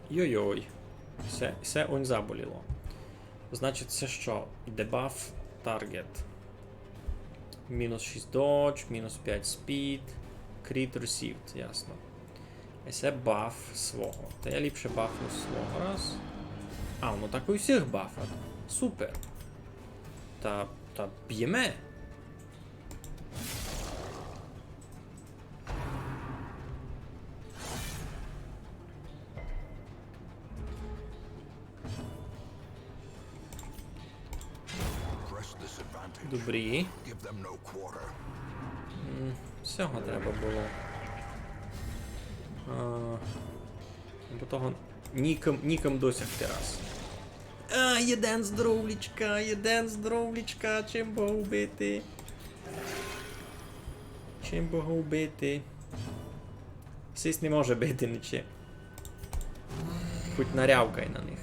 Йой-йой. Все онь заболіло. Значить, це що? Дебаф таргет. Мінус 6 dodge, мінус 5 speed, crit received, ясно. І це баф свого. Та я ліпше бафну свого раз. А, ну так у всіх бафах. Супер. Та б'єме. Добрі. Всього треба було. Бо того ніком досягти раз. Єден здоровлічка, чим бого вбити? Чим бого вбити? Сись не може бити нічим. Хоч нарявкай на них.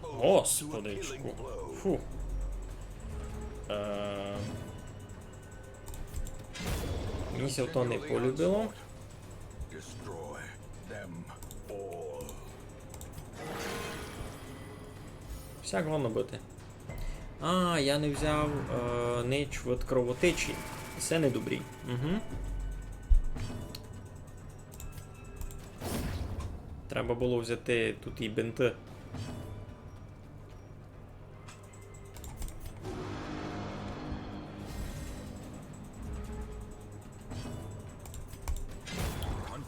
Господичку. Фу. Мені ся то не полюбило. Destroy them all. Всяк воно бути. Я не взяв нич від кровотечі. Це не добрі. Угу. Треба було взяти тут і бинти.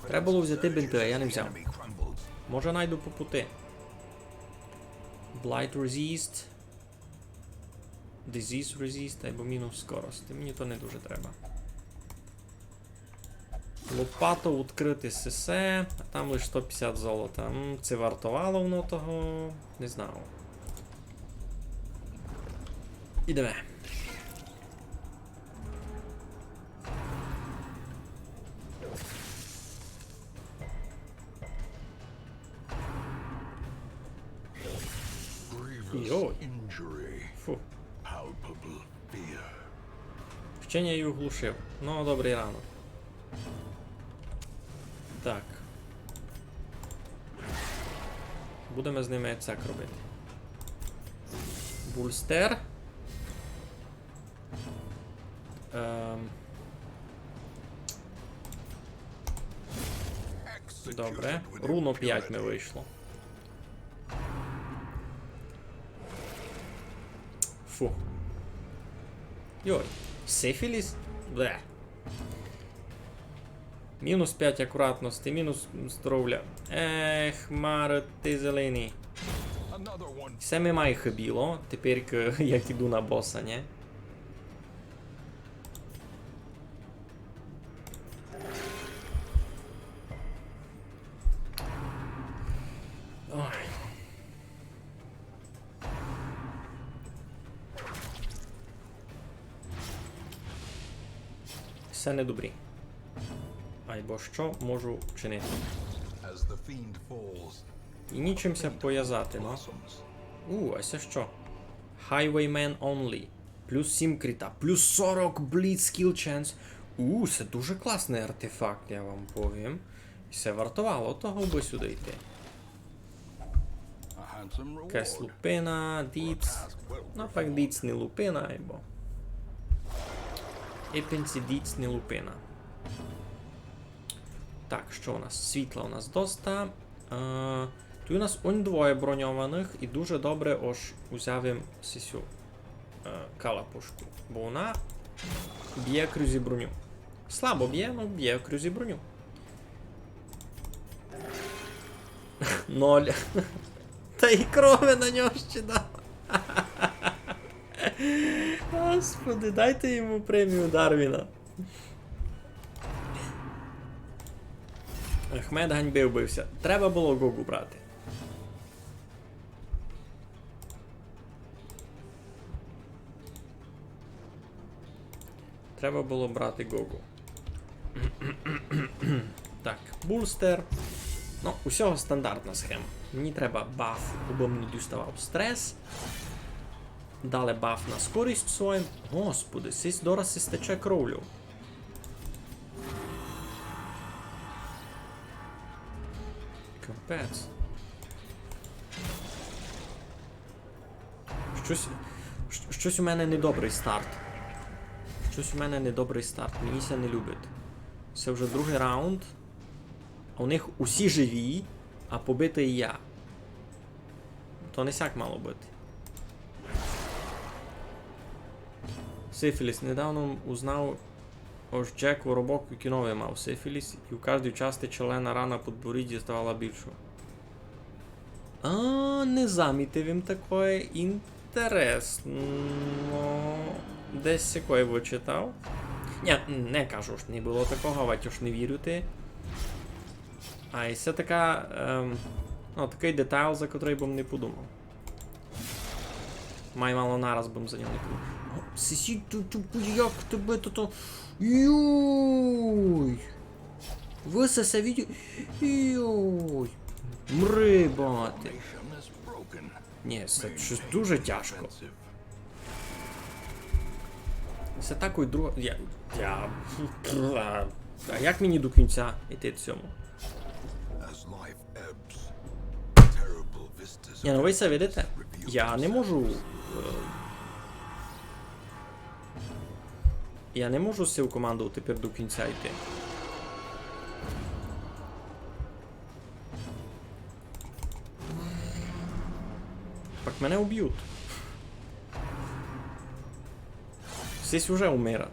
Треба було взяти бинти, а я не взяв. Enemy crumbles. Може найду по пути. Blight Resist. Disease Resist або мінус скорості. Мені то не дуже треба. Лопату відкрити сесе, а там лише 150 золота. Це вартувало воно того. Не знав. Ідемо. Grievous Йой. injury. Фу. Palpable fear. Вчення її оглушив. Ну, добрий ранок. Так. Будемо з ними цак робити. Бульстер. Добре. Executed with Руно 5 impunity. не вийшло. Фу. Йой. Сифіліс? Бле. Мінус 5 акуратності, мінус здоров'я. Ех, Маро, ти зелений. Another one. Все ми має хибіло, тепер як іду на боса, не? Ой. Все недобрі. Айбо що можу вчинити? As the fiend falls, І нічимся пов'язати, ну. blossoms. А це що? Highwayman only. Плюс 7 кріта, плюс 40 bleed skill chance. Це дуже класний артефакт, я вам повім. І це вартувало того, би сюди йти. A handsome reward. Якась лупина, діц. Task well Ну, так діц не лупина, айбо. Епенці діц не лупина. Так, що у нас? Світла у нас доста. Тут у нас он двоє броньованих і дуже добре ож узявим сисю калапушку. Бо вона б'є крузі броню. Слабо б'є, але б'є крузі броню. 0. Та й крови на нього ще дав. Господи, дайте йому премію Дарвіна. Ахмед ганьбив бився. Треба було Гогу брати. Треба було брати Гогу. Так, бульстер. Ну, усього стандартна схема. Мені треба баф, аби мені діставав стрес. Дали баф на скорість своїм. Господи, сись дораз стече кровлю. Капець. Щось у мене недобрий старт. Щось у мене недобрий старт. Мені ся не любить. Це вже другий раунд. А у них усі живі, а побитий я. То не сяк мало бути. Сифіліс. Недавно узнав, ось Джек Воробок у кінові мав сифіліс, і в кожній часті члена рана подборідді ставала більшою. Не замітив їм такое, Інтересно. Десь якої вичитав. Ні, не кажу ж, не було такого, ватюш не вірю ти. А і це така. Такий детайл, за котрий б не подумав. Май мало нараз б за нього не подумав. Сисі, як тебе то. Йой! Висосе відео. Йой! Мрибати. Nation is broken. Ні, це щось дуже тяжко. Це такий друг. А як мені до кінця йти цьому? As life ebbs, terrible vistas Ні, ну ви це видите? reveal Я не можу. Я не можу з цією командою тепер до кінця йти. Так мене уб'ють. Всі уже умирать.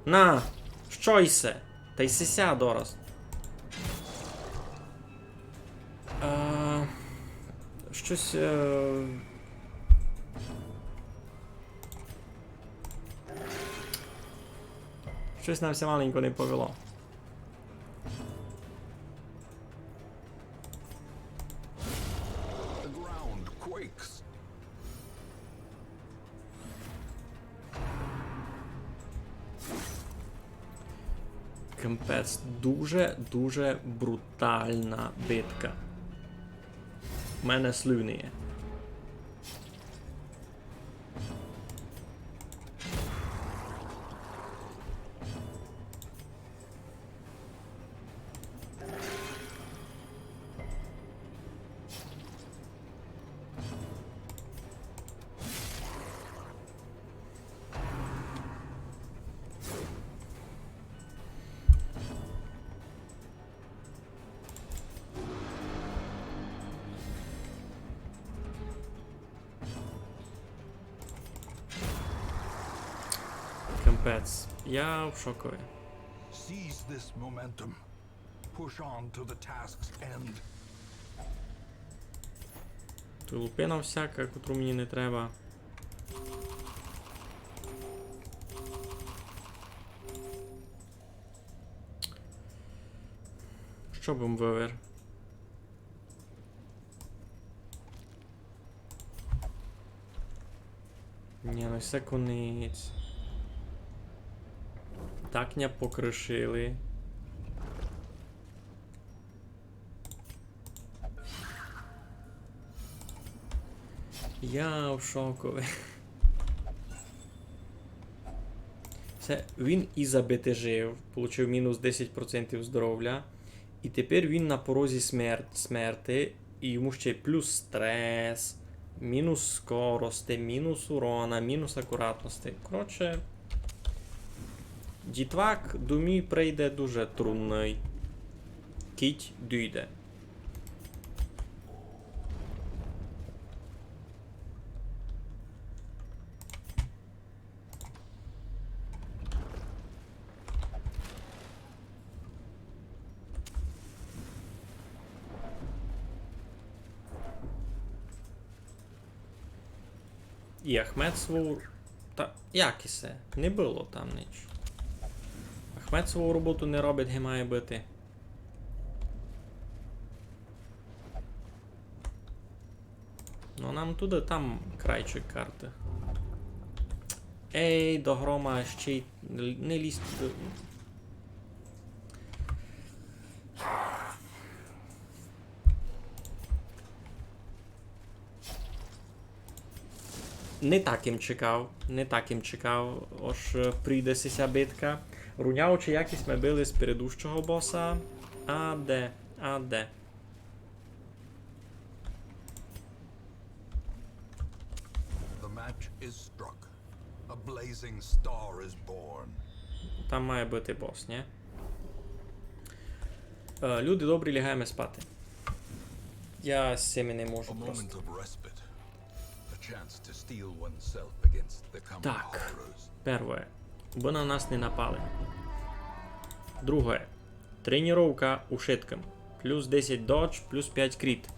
На! Що йсе? Та й сися дораз. Щось. Щось нам все маленько не повело. the ground quakes. Капець, дуже брутальна битка. У мене слюни є. Капець, я в шокові. Seize this momentum. Push on to the task's end. Тут лупина всяка, котру мені не треба. Що б вивер? Ні, ну все конець. Так не покришили. Я в шоку. Це він і забитежив, получив мінус 10% здоров'я. І тепер він на порозі смерти. І йому ще й плюс стрес, мінус скорості, мінус урона, мінус акуратності. Коротше, дітвак до мій прийде дуже трудний. Кіть дійде. І Ахмед свою... Та як і це? Не було там нічого. Ахмед свою роботу не робить, не має бити. Ну нам туди, там крайчик карти. Ей, до грома ще й не лізь туди. Не так їм чекав, аж прийде ця битка. Руняючи якість ми били з передущого боса. А де? The match is struck. A blazing star is born. Там має бути бос, ні? Люди добрі, лягаємо спати. Я з цими не можу A просто. moment of respite. A chance to steel oneself against the coming Так. horrors. Перше. Бо на нас не напали. Друге. Тренировка ушитком. Плюс 10 додж, плюс 5 кріт.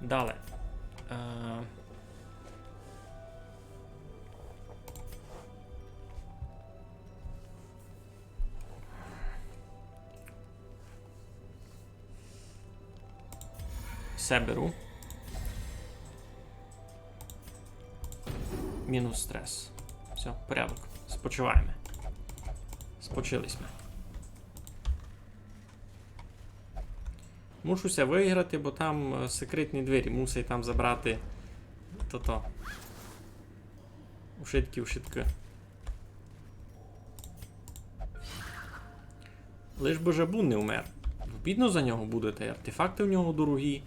Далі. Все беру. Мінус стрес. Все, порядок. Спочиваємо. Спочились ми. Мушуся виграти, бо там секретні двері. Мусить там забрати то-то. Ушитки. Лиш би Жабун не умер. Бідно за нього будете, артефакти в нього дорогі.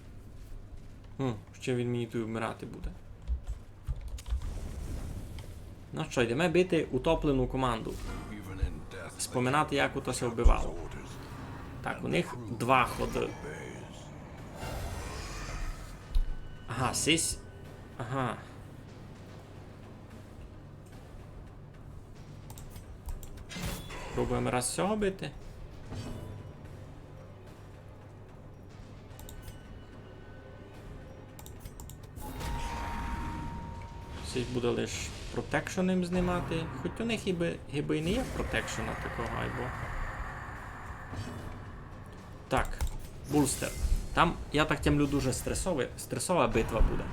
Ще він мені тут вмирати буде. Ну що, йдемо бити утоплену команду. Споминати, як ото се вбивало. Так, у них 2 ходи. Ага, сись. Ага. Пробуємо раз цього бити. Сись буде лише протекшеним знімати. Хоч у них гіби і не є протекшена такого айбо. Так, бустер. Там, я так тямлю, дуже стресова битва буде.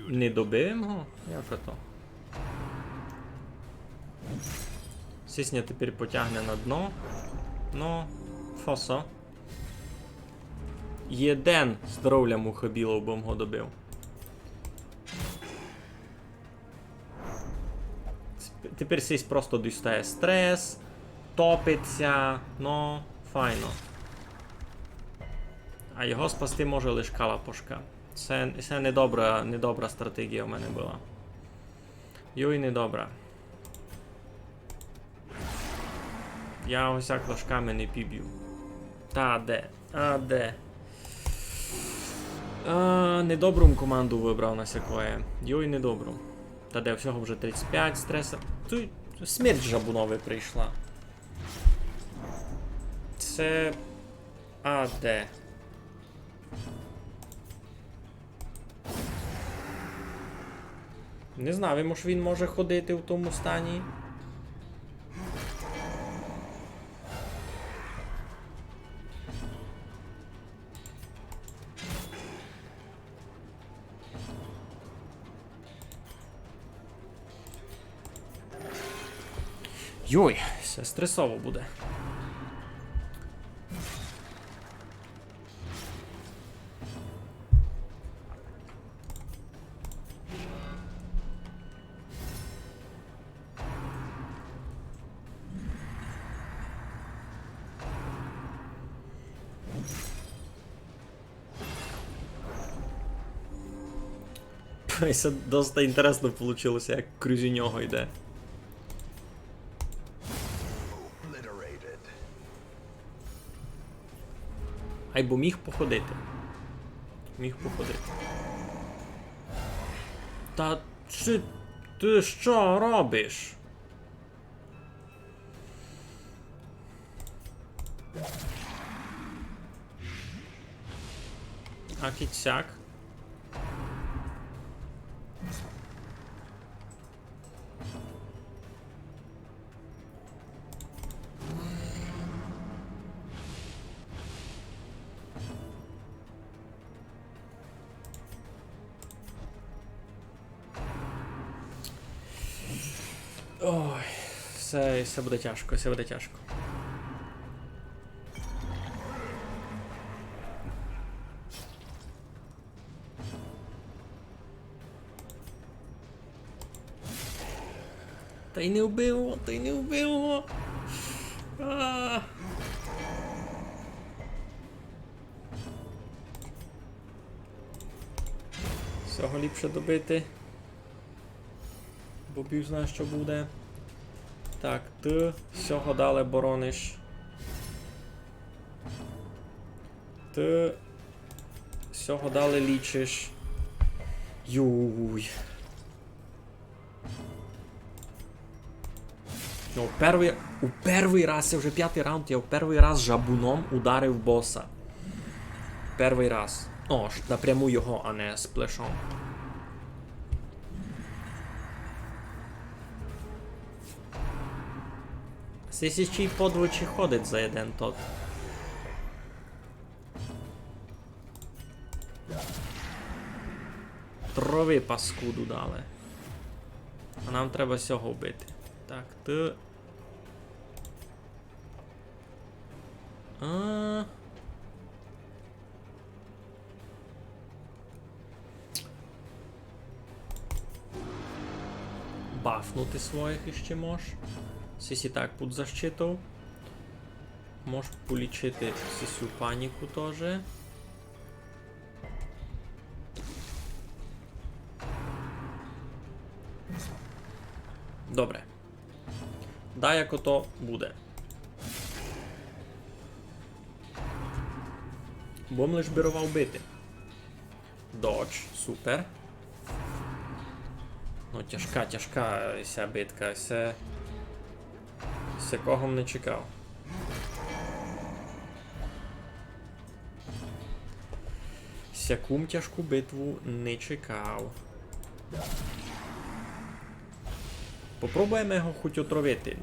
Не добив його? Як ото? Сісня тепер потягне на дно. Ну, фосо. Єден здоров'я мухобілов, бо його добив. Тепер сись просто дістає стрес, топиться, ну, файно. А його спасти може лише калапошка. Це недобра стратегія в мене була. Йой, недобра. Я ось як ложками не підб'ю. Та де? Де? Недобру команду вибрав на сякое. Йой, недобру. Та де всього вже 35 стреса. Тут смерть Жабунової прийшла. Це... де? Не знаю, може він може ходити в тому стані. Йой, все стресово буде. Це досить інтересно вийшло, як крізь нього йде. Айбо міг походити. Та чи ти що робиш? А кіцяк? Ой, все буде тяжко, все буде тяжко. Та й не вбив його, Всього ліпше добити. Бо бів знає, що буде. Так, ти всього далі борониш. Ти всього далі лічиш. Юй. Ну, у перший раз, це вже 5-й раунд, я в перший раз жабуном ударив боса. Перший раз. О, ж напряму його, а не сплешом. Сисічий подвичі ходить за один тот. Трови паскуду дали. А нам треба сього вбити. Так, ти... Бафнути своїх іще можеш. Сісі так під защиту. Можеш полічити сісю паніку теж. Добре. Дай як ото буде. Бом лиш бірував бити. Додж, супер. Ну, тяжка ця битка. Все кого не чекав. Сякум тяжку битву не чекав. Попробуємо його хоч отровити.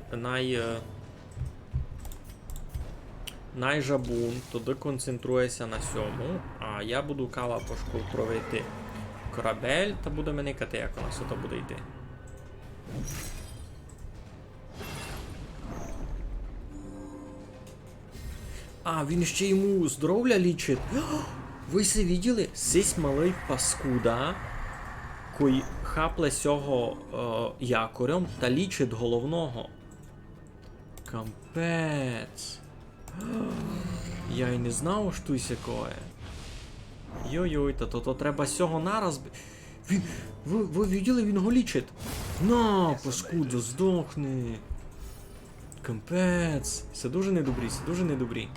Найжабун, тоді концентрується на сьому, а я буду калапошку отровити корабель, та буде мене кати, як у нас ото буде йти. А, він ще йому здоров'я лічить. Ви це виділи? Сись малий паскуда, кой хапле сього якорем та лічить головного. Кампець. Я й не знав, що це таке. Йой-йой, то треба сього нараз... Він... Ви виділи, він його лічить? На, паскудо, здохни. Кампець. Це дуже недобрі, це дуже недобрі.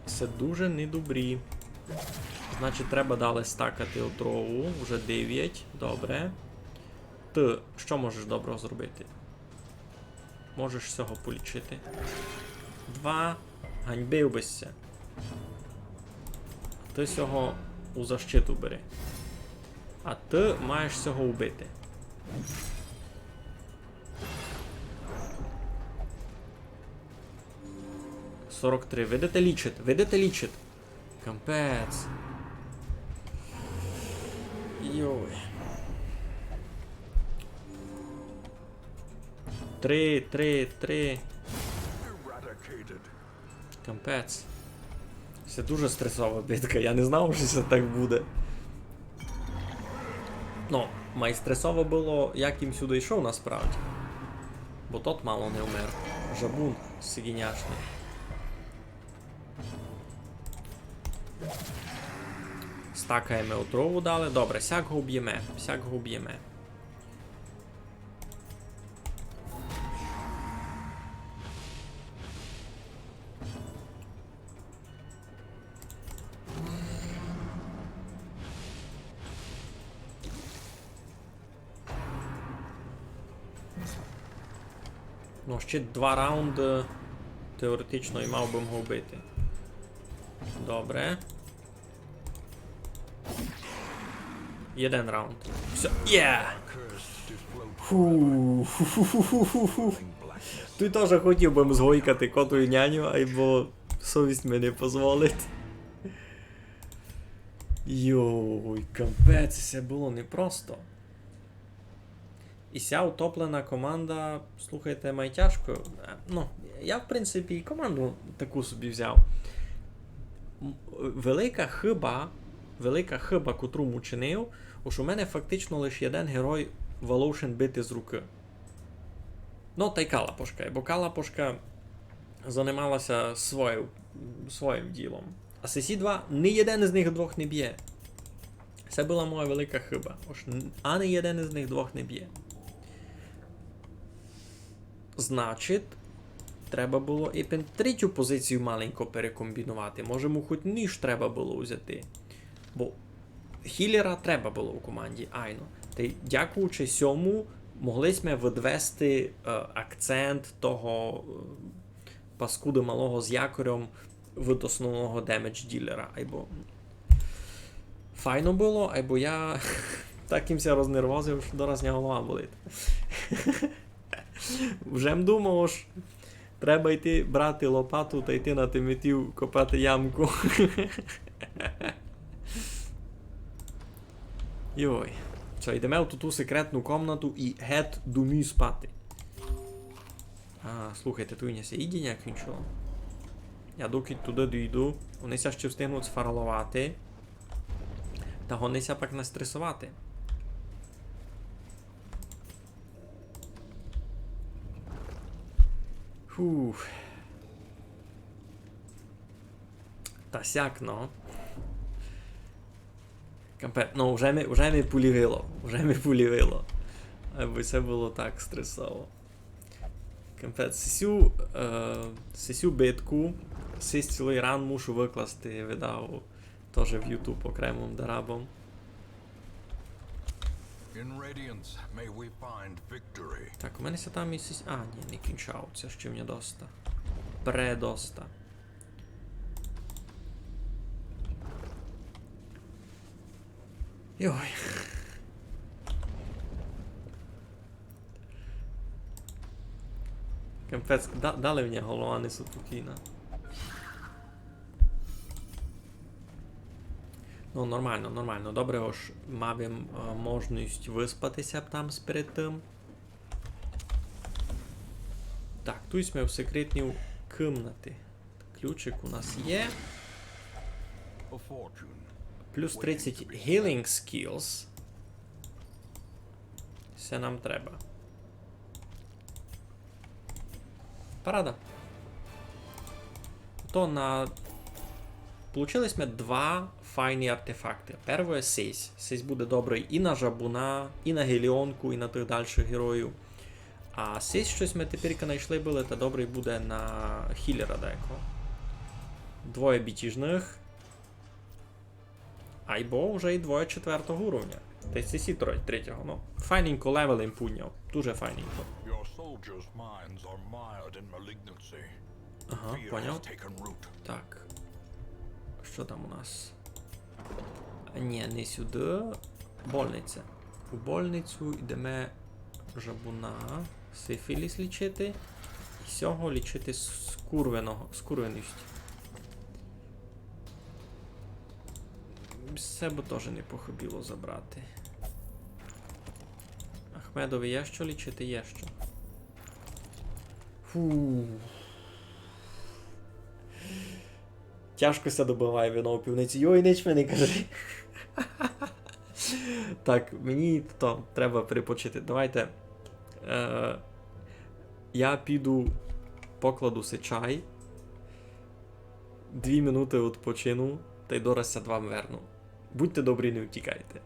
Це дуже недобрі. Значить, треба далі стакати отрову. Вже 9. Добре. Ти що можеш доброго зробити? Можеш всього полічити. 2. Ганьбив бися. Ти всього у защиту бери. А ти маєш всього вбити. – 43. Видите лічить? Видите лічить? Кампець. Йой. 3. Кампець. Це дуже стресова битка, я не знав, що це так буде. Ну, майстресово було, як їм сюди йшов насправді. Бо тот мало не вмер. Жабун сигіняшний. Стакаємо отрову дали. Добре, сяк го б'єме. Ну, ще 2 раунди теоретично і мав би його вбити. Добре. 1 раунд. Все, є! Фу. Ти теж хотів би згойкати коту і няню, або совість мені дозволить. Йой, капець, це було непросто. І ця утоплена команда, слухайте, май тяжко. Ну, я, в принципі, і команду таку собі взяв. Велика хиба, котру учинив, що у мене фактично лише один герой Волошин бити з руки. Ну, та й Калапошка, бо Калапошка займалася своїм ділом. А сесі 2 ні один із них двох не б'є. Це була моя велика хиба. А ні один із них двох не б'є. Значить, треба було і третю позицію маленько перекомбінувати. Може, му хоч ніж треба було взяти. Бо хілера треба було у команді, айно. Та й дякуючи сьому, могли ми відвести акцент того паскуди малого з якорем від основного демедж ділера. Або файно було, або я такимся рознервозив, що дораз не голова болить. Вже думав, що треба йти брати лопату та йти на тиметів копати ямку. Йой. Що, йдемо в ту секретну комнату і гет думію спати. А, слухайте, тут не сидіння як нічого. Я доки туди дійду, вони ся ще встигнуть сфаралувати. Та вони ся пак настресувати. Фух. Та сяк, ну. Кампет, ну вже ми полівило. Вже ми полівило. Аби це було так стресово. Кампет, сесю битку, сись цілий ран мушу викласти, видав теж в YouTube окремим дарабом. In Radiance may we find victory. Так, у мене ся там і сись... А, ні, не кінчав, це ще мені доста. Предоста. Йой. Капець, дали мені голова не спокійна. Ну, нормально, нормально. Добре, ж мав можливість виспатися там перед тим. Так, тут ми в секретній кімнаті. Ключик у нас є. A fortune. Плюс 30 healing skills. Це нам треба. Парада. То на... Получились ми два файні артефакти. Перше сись. Сись буде добрий і на жабуна, і на геліонку, і на тих дальших героїв. А сись щось ми тепер знайшли були, та добрий буде на хілера декого. Двоє бітіжних. Айбо вже і двоє 4-го уровня. Та й сесі третього, ну. Файненько левел їм пудняв. Дуже файненько. Your soldiers' minds are mired in malignancy. Ага, Fear поняв. has taken root. Так. Що там у нас? Ні, не сюди. Больниця. У больницю йдемо жабуна, сифіліс лічити. І сього лічити скурвеність. Себе теж не похобіло забрати. Ахмедові є що лічити? Є що. Фу. Тяжко ся добиває вино у півниці. Йой, ніч мені кажи. Так, мені то треба перепочити. Давайте. Я піду покладу си чай. 2 минути відпочину. Та й дораз вам верну. Будьте добрі, не втікайте.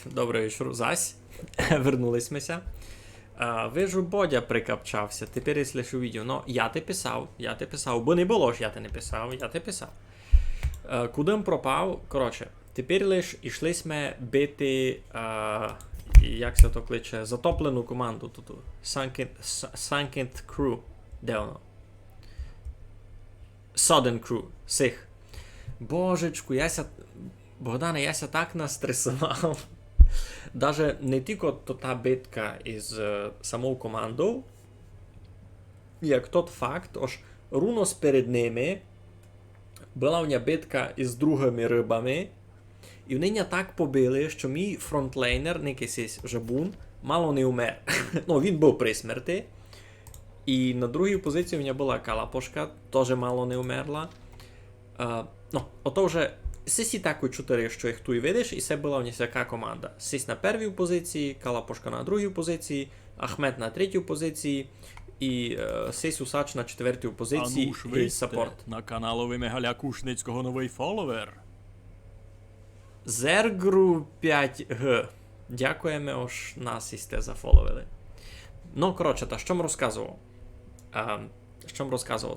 Добрий вечір, зась. Вернулись мися. Вижу, Бодя прикапчався. Тепер, якщо що відео. Ну, я те писав, бо не було ж, я те не писав, я те писав. Куди пропав? Коротше, тепер лиш ішли ми бити, як це то кличе, затоплену команду тут. Sunken Crew. Де воно? Sudden Crew. Сих. Божечку, Богдане, яся так настресував. Даже не тільки та битка із самою командою, як тот факт, аж рунос перед ними була в нього битка із другими рибами, і вони мене так побили, що мій фронтлейнер, некийсь жабун, мало не умер. Ну, він був при смерті. І на другій позиції в мене була Калапошка, теж мало не умерла. Ну, ото вже сисі таку 4, що їх тут видиш, і це була в них така команда. Сись на першій позиції, Калапошка на другій позиції, Ахмед на третій позиції, і Сись Усач на четвертій позиції, і саппорт. На каналові Мегаля Кушницького новий фоловер. Зергру 5G. Дякуємо, ось нас істе зафоловили. Ну, коротше, та що м розказував?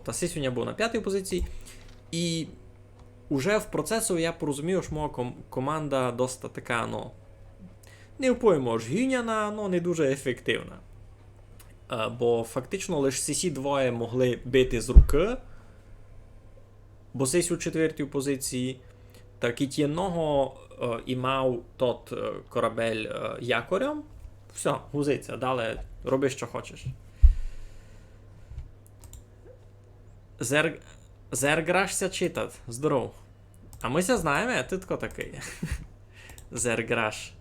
Та Сись у нього був на 5-й позиції, і уже в процесу я порозумів, що моя команда досить така, ну, не впоймо ж гіняна, ну, не дуже ефективна. Бо фактично лише Сисі двоє могли бити з руки, бо Сись у 4-й позиції, так і тєнного і мав тот корабель якорем. Все, гузиться, далі роби, що хочеш. Зерграшся читат. Здоров. А ми ся знаємо, а ти тако такий. Зерграш.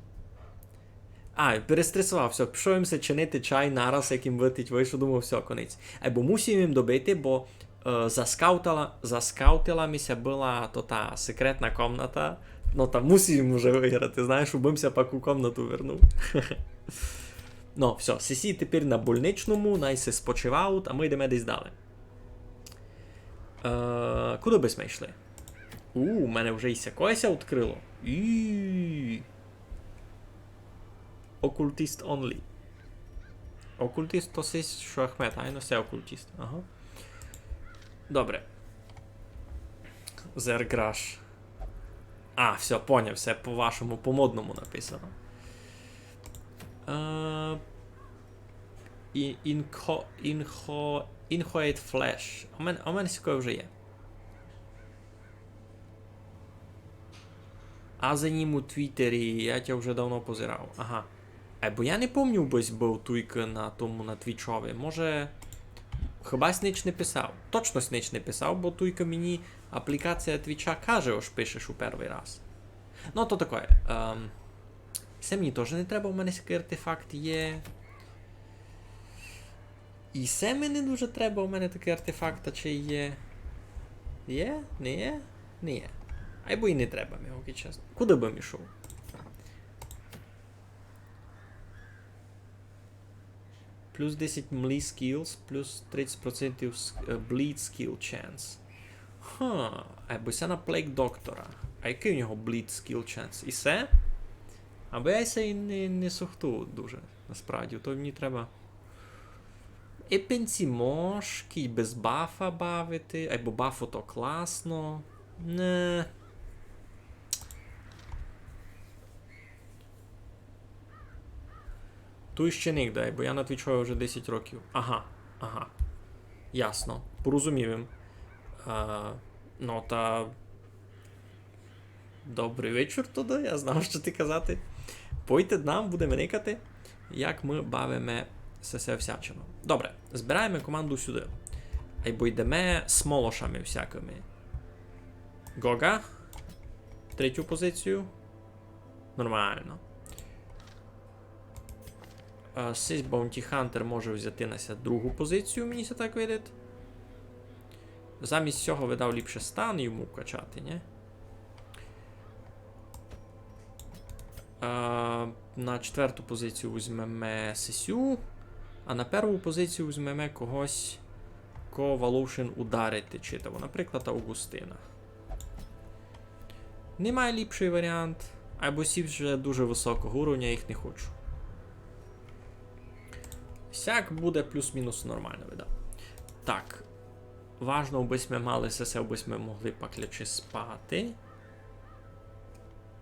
Перестресував, все, пішов їмся чинити чай нараз, яким витить, вийшов, думав, все, конець. Бо мусив їм добити, бо заскаутила мися була то та секретна комната. Ну там мусив їм уже виграти, знаєш, убимся, пак у комнату вернув. Ну, все, Сисі тепер на больничному, найси спочивають, а ми йдемо десь далі. Куди би ми йшли? У мене вже і сякося відкрило. Окультист only. Окультист то сись, що Ахмед, а й все окультист. Ага. Добре. Зерграш. Все, поняв, все по-вашому, по-модному написано. Inchoate Flash. У мене сякої вже є. А за ним у Твіттері, я тебе вже давно позирав. Ага. Бо я не пам'ятаю, бось був туйка на Твічові. Може, хіба Снич не писав? Точно Снич не писав, бо туйка мені аплікація Твіча каже, ось пишеш у перший раз. Ну, то таке. Це мені теж не треба, у мене такий артефакт є. І це мені дуже треба, у мене такий артефакт, а чи є? Є? Не є? Не є. Або і не треба, мені чесно. Куди би мішов? Плюс 10 melee skills, плюс 30% bleed skill chance. Або це на Plague Доктора. А який у нього bleed skill chance? І це? Або я це не сухту дуже, насправді. То мені треба... І пенсімошки, і без бафа бавити. Або бафу то класно. Не. Ту ще не дай, бо я на Твічові вже 10 років. Ага. Ясно. Порозумів їм. Ну та... Добрий вечір туди, я знав, що ти казати. Пойте нам, будемо никати, як ми бавимо все всячину. Добре, збираємо команду сюди. Або йдемо з молошами всякими. Гога. Третю позицію. Нормально. Сись Bounty Hunter може взяти на другу позицію, мені це так видить. Замість цього видав ліпше стан йому качати, ні? На четверту позицію візьмемо Сисю, а на першу позицію візьмемо когось, кого Волошин ударити читав, наприклад, Августина. Немає ліпший варіант. А босів вже дуже високого уровня, я їх не хочу. Сяк буде плюс-мінус нормально, вида. Так. Важно, аби ми мали СС, аби ми могли поклячи спати.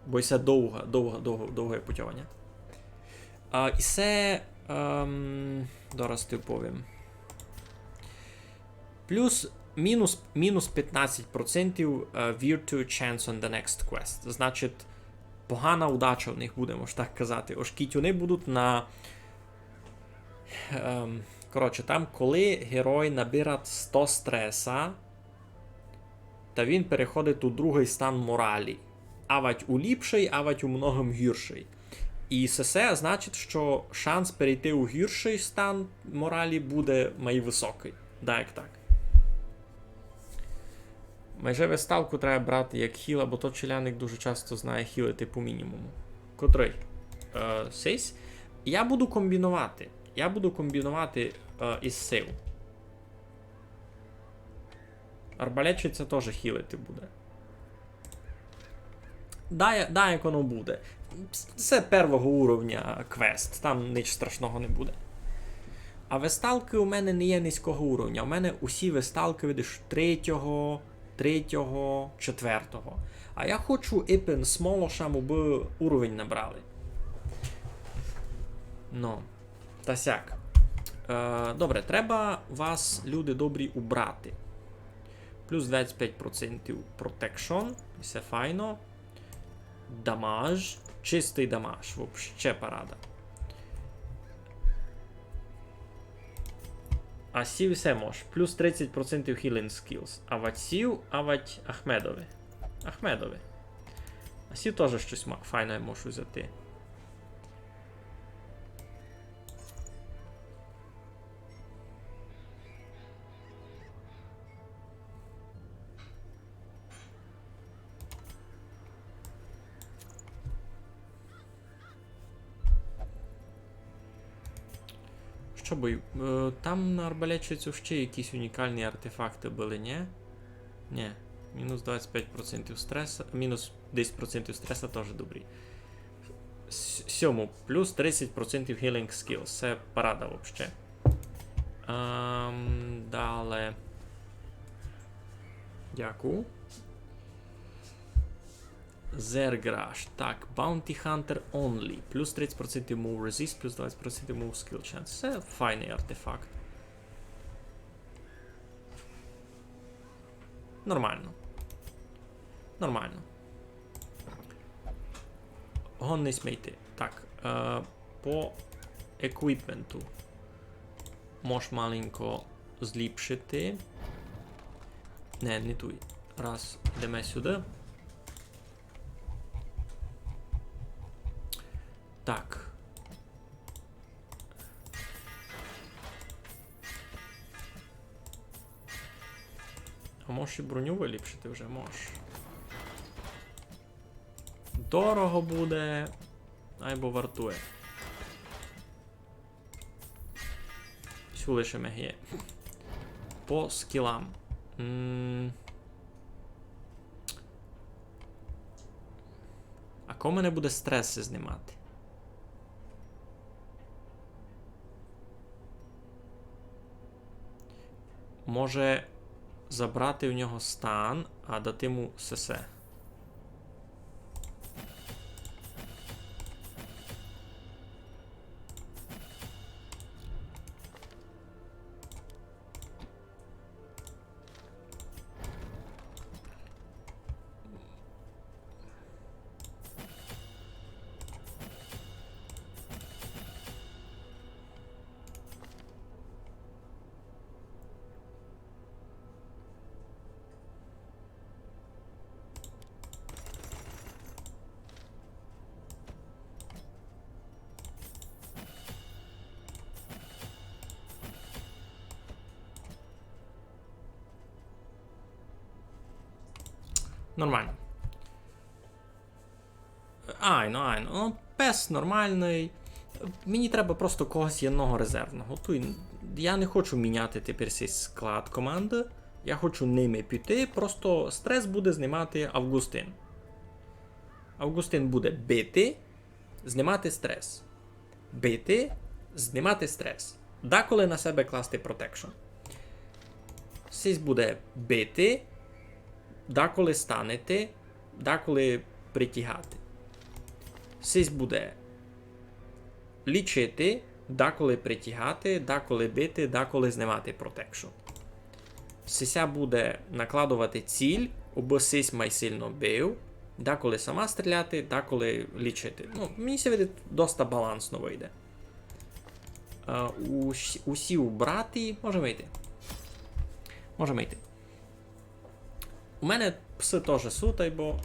Бо це довге путювання. І це... Зараз ти повім. Мінус 15% Virtue Chance on the next quest. Значить, погана удача в них буде, можна так казати. Оскільки вони будуть на... Коротше, там, коли герой набирає 100 стреса, та він переходить у другий стан моралі. Авать у ліпший, авать у многом гірший. І це значить, що шанс перейти у гірший стан моралі буде май високий. Да, як так. Майже весталку треба брати як хіл, бо то челяник дуже часто знає хілити по мінімуму. Котрий? Сейс. Я буду комбінувати. Із сил. Арбалетчиця теж хілити буде. Да, як воно буде. Це первого уровня квест, там нічого страшного не буде. А весталки у мене не є низького уровня. У мене усі весталки, видиш, 3-го, 4-го. А я хочу іпен з молошам, аби уровень набрали. Ну, та сяк. Добре, треба вас, люди добрі, убрати. Плюс 25% protection, все файно. Дамаж, чистий дамаж, вообще парада. А сів все може. Плюс 30% healing skills. Авать сів, авать Ахмедові. А сів теж щось файне можу взяти. Що бою? Там на арбалетчицю ще якісь унікальні артефакти були, ні? Ні. Мінус 25% стреса, мінус 10% стреса теж добрі. Сьому. Плюс 30% healing skills. Це парада взагалі. Далі. Дякую. Зерграш. Так, Bounty Hunter Only. Плюс 30% move resist, плюс 20% move skill chance. Це файний артефакт. Нормально. Гонний смійти. Так, по еквіпменту можеш маленько зліпшити. Не туй. Раз, йдемо сюди. Так. А можеш і броню виліпшити вже можеш. Дорого буде, або вартує. Всю лише мегє. По скілам. А кому мене буде стреси знімати? Може забрати в нього стан, а дати йому СС. Нормально. Айно. Ну, пес нормальний. Мені треба просто когось єдного резервного. Я не хочу міняти тепер цей склад команди. Я хочу ними піти, просто стрес буде знімати Августин. Августин буде бити, знімати стрес. Бити, знімати стрес. Деколи на себе класти протекшн. Сись буде бити, деколи станете, деколи притягати. Сись буде лічити, деколи притягати, деколи бити, деколи знімати протекшн. Сися буде накладувати ціль, аби сись май сильно бив, деколи сама стріляти, деколи лічити. Ну, мені се видить, доста балансно вийде. Усі убрати, можемо йти. Можемо йти. У мене пси теж сутай, бо...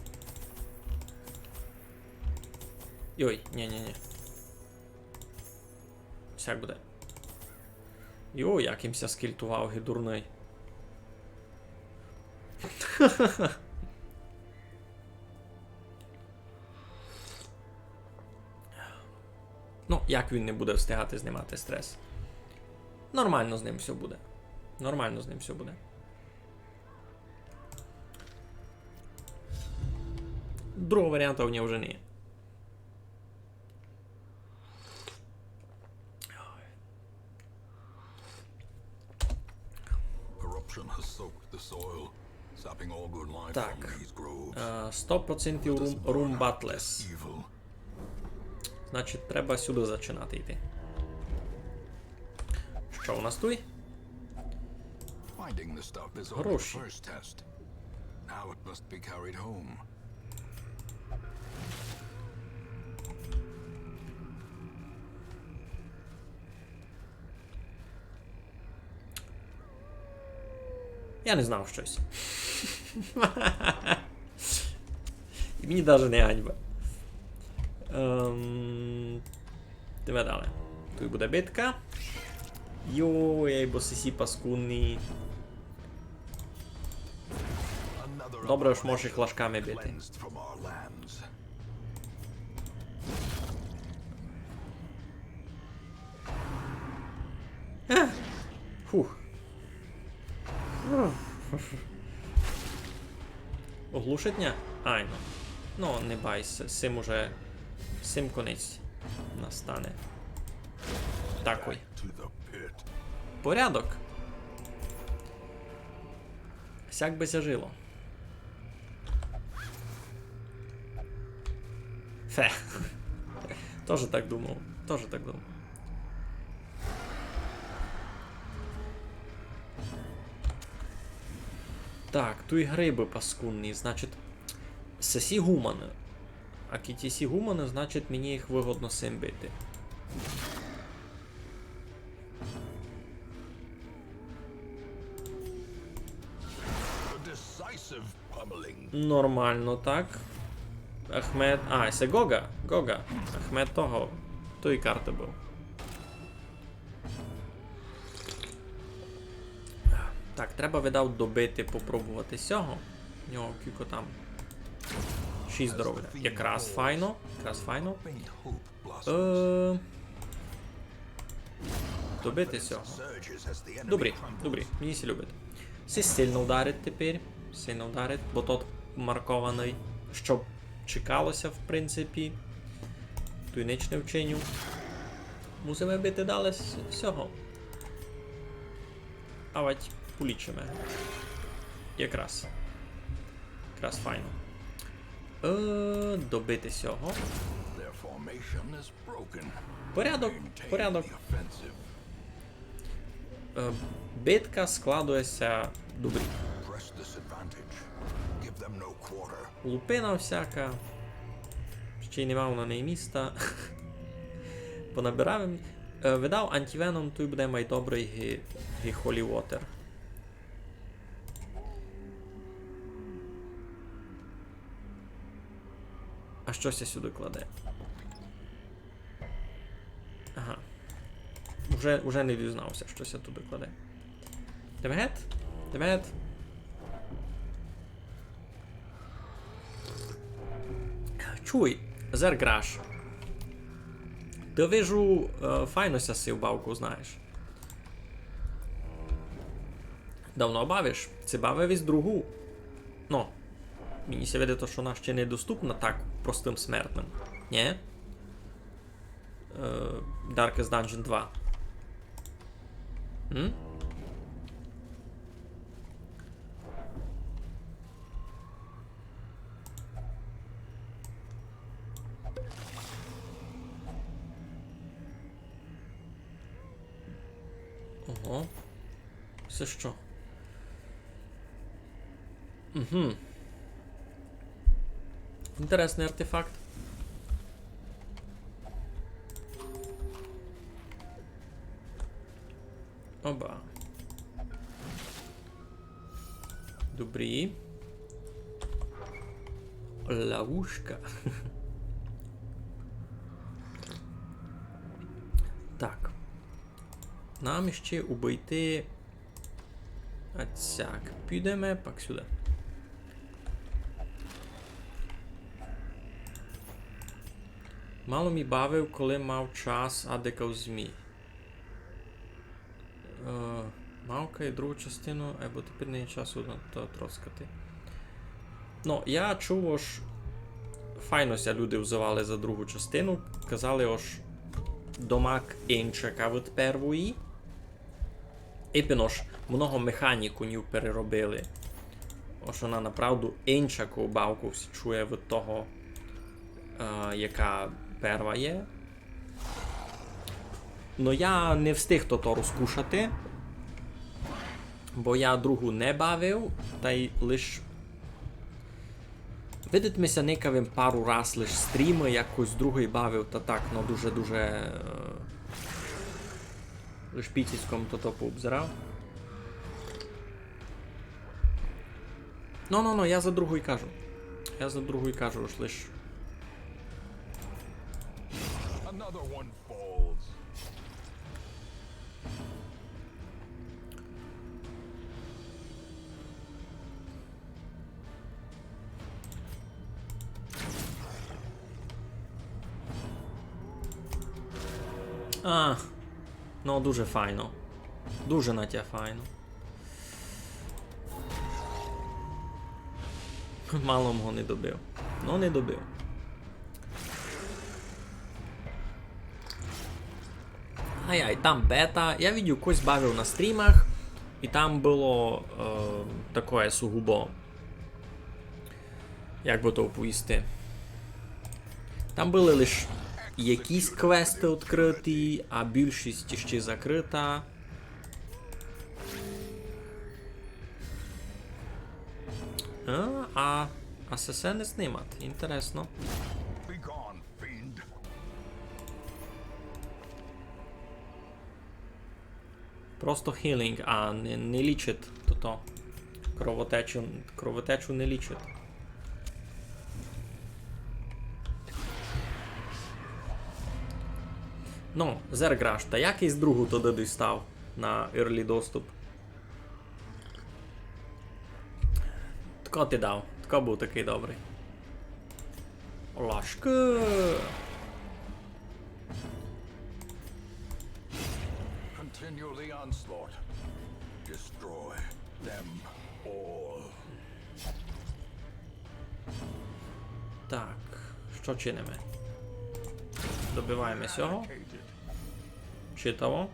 Йой, ні-ні-ні. Всяк буде. Йой, як їмся скільтував, гідурний. Ну, як він не буде встигати знімати стрес? Нормально з ним все буде. Нормально з ним все буде. Другого варіанта у нього вже не. Corruption has soaked the soil, sapping all good life Так. from these groves. 100% рум батлес. Evil. Значить, треба сюди зачинати йти. Що у нас тут? Finding the stuff is only the Гроші. first test. Now it must be carried home. Я не знав щось. І мені навіть не ганьба. Тебе далі. Тут буде битка. Йой, бо сисі паскудний. Another Добре ж можеш їх ложками бити. cleansed from our lands. Фух. Оглушитня? Ай, ну. Ну, не байся, сим уже. Сим конець настане. Такой. To the pit. Порядок. Сяк би жило. Фе. Тоже так думав. Тоже так думав. Так, тут і гриби паскудні, значить. Сесі гумани. А кітісі гумани, значить мені їх вигодно сим бити. A decisive pummeling. Нормально, так. Ахмед. А, це Гога. Гога. Ахмед того. Тої карти був. Так, треба видав добити, попробувати сього. У нього кілько там. 6 здоров'я. Якраз файно. Якраз файно. Faint hope blossoms. Добити сього. Surges as the enemy Добрі, crumbles. добрі, мені сі любить. Сі сильно вдарить тепер. Сильно вдарить, бо тот маркований. Щоб чекалося, в принципі. Той ніч не вчиню. Мусимо бити далі всього. Авать полічимо. Якраз. Якраз файно. Добити сього. Their formation is broken. Порядок, Maintain порядок. the offensive. Битка складується добрі. Press this advantage. Give them no quarter. Лупина всяка. Ще й нема на неї міста. Понабирав. Видав антивеном, той буде май добрий Holy Water. А щось я сюди кладе. Ага. Уже не дізнався, щось я туди кладе. Девет? Девет? Чуй, Зерграш. Ти вижу, файно ся си в бавку знаєш. Давно бавиш? Це бавив із другу. Ну, Мені се види, що вона ще недоступна так простим смертним. Ні? Darkest Dungeon 2. М? Ого. Це що? Угу. Інтересний артефакт. Оба. Добрі. Ловушка. Так. Нам ще убити. Отсяк. Підемо пак сюди. Мало мі бавив, коли мав час адекав змій. Мавка і другу частину, або тепер не є часу на то троскати. Ну, я чув, ож файнося люди взивали за другу частину. Казали, ож домак інчика від первої. Іпінош, много механікунів переробили. Ож вона направду інчаку бавку всі чує від того, яка перва є. Ну я не встиг то розкушати, бо я другу не бавив, та й лиш видитимеся некавим пару раз лиш стріми, якось другий бавив, та так, ну дуже лиш піціськом то пообзирав. Ну, я за другу й кажу. Я за другу й кажу, аж лиш. Another one falls. Ну дуже файно. Дуже натя файно. Мало мого не добив. Ну не добив. Ай-ай, там бета. Я видів, когось бавив на стрімах, і там було таке сугубо. Як би то оповісти? Там були лише якісь квести відкриті, а більшість ще закрита. А СС не знімати. Інтересно. Be gone, fiend. Просто хілінг, а не лічить то. Кровотечу не лічить. Ну, Зерграш, та якийсь другу туди дістав на early доступ. Тако ти дав, тако був такий добрий. Ложка. Continue the onslaught. Destroy them all. Так, що чинимо? Добиваємо цього. Чи того?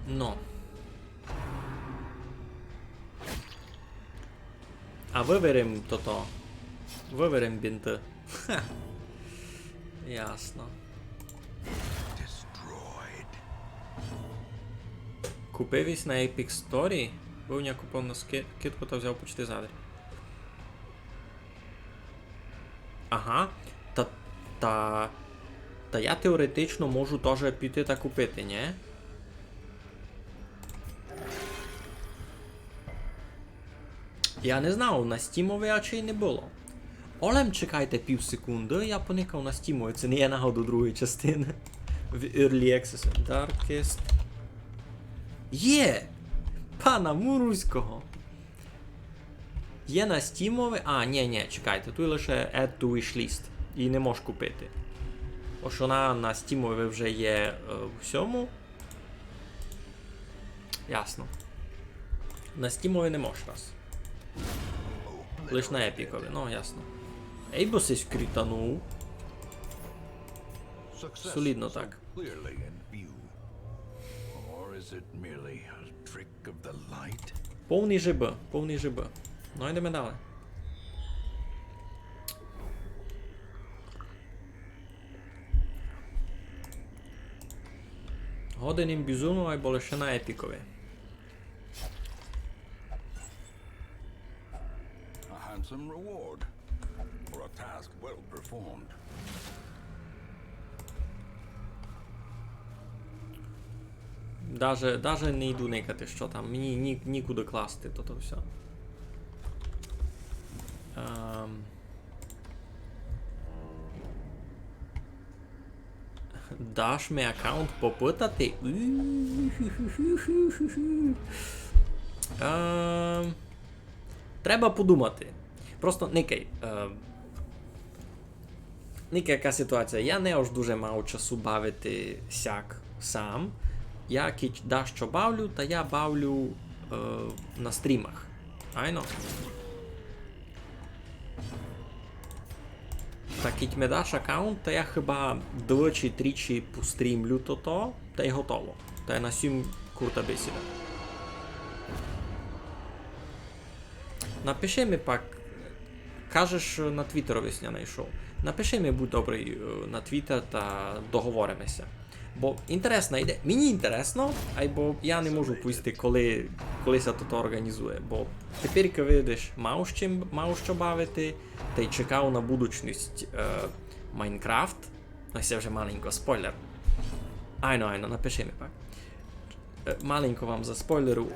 Ну. А виберем то-то. Виберем бінти. Ха. Ясно. Destroyed. Купивись на Epic Story. Був я купив на скидку та взяв почти задрі. Ага. Та я теоретично можу теж піти та купити, ні? Я не знав, на стімові очей не було. Олем, чекайте пів секунди, я поникав на стімові, це не є нагоду другої частини. В Early Access. Darkest. Є! Пана Муруського. Є на стімові. А, ні, чекайте, тут лише Add to Wishlist. І не можеш купити. Ось вона на стімові вже є в всьому. Ясно. На стімові не можеш раз. Лиш на епікові, ну ясно. Ейбос ось крітанув. Success Солідно so так. clearly in view. Or is it merely a trick of the light? Повний ЖБ, повний ЖБ. Ну йдемо далі. Годинім бізуну, або лише на епікові. A handsome reward for a task well performed. Даже не йду никати, що там. Мені нікуди класти то все. Даш ми аккаунт попитати? Треба подумати. Просто Никей. Никей, яка ситуація? Я не аж дуже мав часу бавити сяк сам. Я що бавлю, та я бавлю на стрімах. Айно. Так, кіть ме даш аккаунт, та я хіба двічі-тричі пострімлю то, та й готово. Та й на сім крута бесіда. Напиши ми пак, кажеш на Твіттерові сня знайшов. Напиши ми, будь добрий, на Твіттер та договоримося. Бо інтересна ідея. Мені інтересно, або я не можу пустити, коли се то організує. Бо тепер, коли видиш, мав що бавити, та й чекав на будучність Майнкрафт. Ну, це вже маленько спойлер. Айно, напиши ми пак. Маленько вам за спойлеру.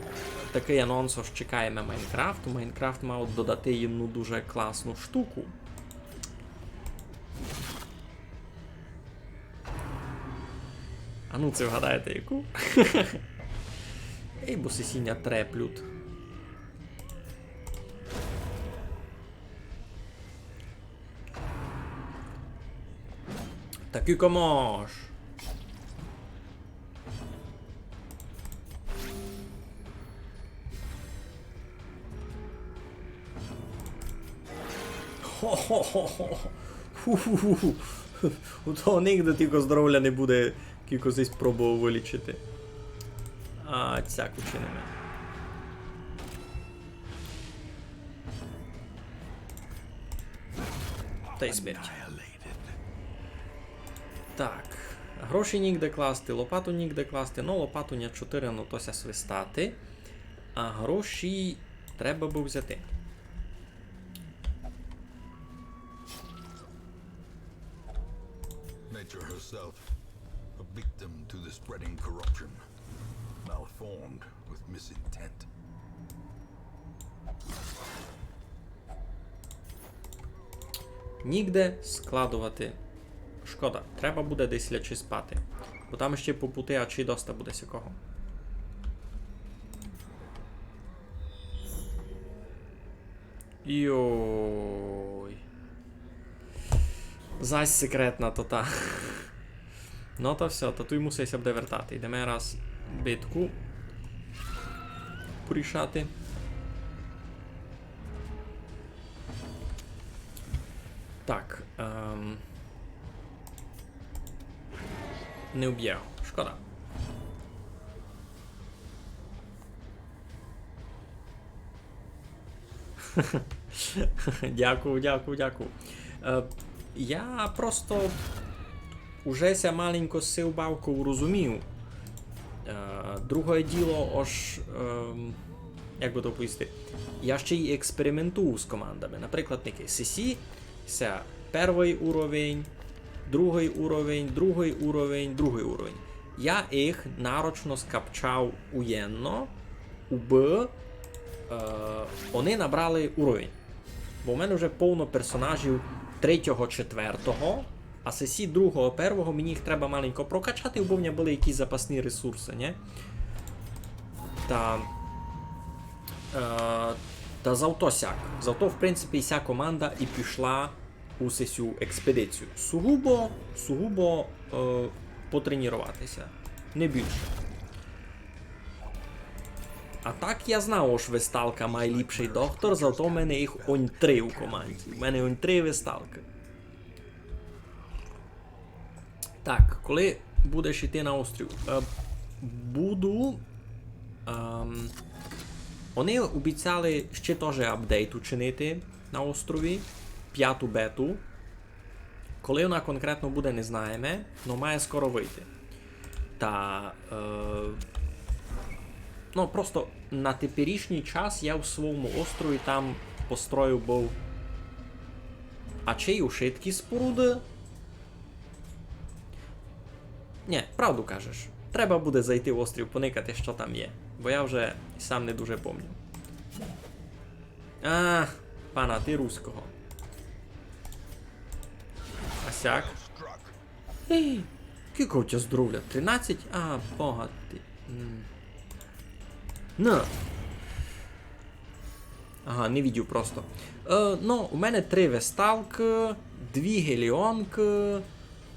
Такий анонс, що чекаємо Майнкрафт. Майнкрафт мав додати одну дуже класну штуку. А ну це вгадаєте яку? Ей, бо сесіння треплют. Таки комож. Хо-хо-хо-хо. Ху-ху-ху. У того нігде тільки здоров'я не буде, кілько здесь пробував вилічити. А, цяку чинимо. Та й смерть. Так. Гроші нігде класти, лопату нігде класти. Ну, лопату не 4, ну тося свистати. А гроші треба би взяти. Nature herself, a victim to the spreading corruption, malformed with misintent. Нігде складувати. Шкода, треба буде десь лячи спати. Бо там ще по пути, а чи доста буде сякого. Йой. Зась секретна то та. Ну то все, то тут мусився буде вертати. Йдемо раз битку порішати. Так. Не вб'є. Шкода. Дякую. Я просто уже ся маленько з цю бавку розумів. Друге діло, ож, як би то пояснити, я ще й експериментую з командами. Наприклад, такий CC, це перший уровень, другий уровень. Я їх нарочно скапчав уєнно, вони набрали уровень. Бо в мене вже повно персонажів 3-4, а сесі 2-1 мені їх треба маленько прокачати, бо в мене були якісь запасні ресурси, не? Та завто сяк. Завто, в принципі, вся команда і пішла у цю експедицію. Сугубо потренуватися. Не більше. А так я знав, що Весталка найліпший доктор, зато в мене їх онь 3 у команді. У мене онь 3 Весталки. Так, коли будеш йти на острів? Буду. Вони обіцяли ще теж апдейт учинити на острові. 5-ту бету. Коли вона конкретно буде, не знаємо, але має скоро вийти. Та. Ну, просто на теперішній час я в своєму острові там построїв був. А чи й ушиткі споруди? Ні, правду кажеш. Треба буде зайти в острів, поникати, що там є. Бо я вже сам не дуже пам'ятаю. А, пана, ти руського. Асяк. Ей, кілько у тебе здоров'я? 13? А, бога ти. Ну. Ага, не відів просто. Ну, у мене 3 весталки, 2 геліонки,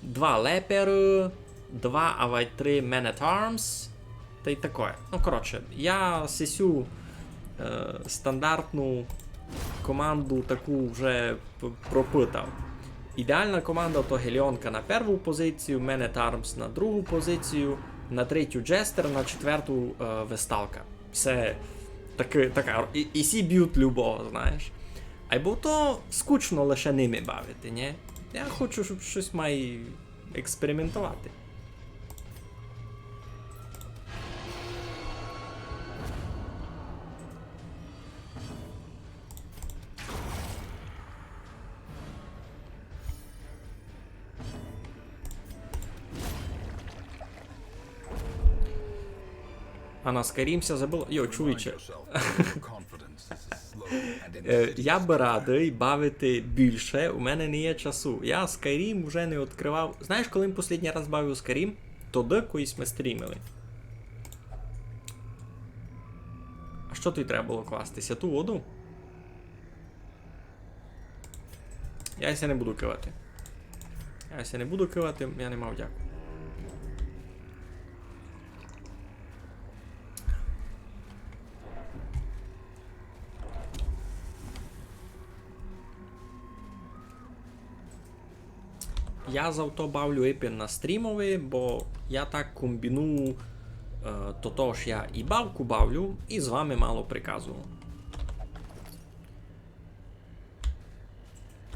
2 лепери, 2 авай-3 Man at Arms. Та й таке. Ну, коротше, я сесю стандартну команду таку вже пропитав. Ідеальна команда то геліонка на першу позицію, Man at Arms на другу позицію, на третю Джестер, на четверту Весталка. Все така. І сі б'ють любого, знаєш. Або то скучно лише ними бавити, ні? Я хочу, щоб щось має експериментувати. А на Скайрімся забула. Йо, чуюче. Я би радий бавити більше, у мене не є часу. Я Skyrim вже не відкривав. Знаєш, коли ми останній раз бавив Skyrim? Тоді колись ми стрімили. А що тобі треба було кластися? Ту воду? Я ся не буду кивати. Я не мав дяку. Я завто бавлю епін на стрімові, бо я так комбіную, то ж я і бавку бавлю, і з вами мало приказую.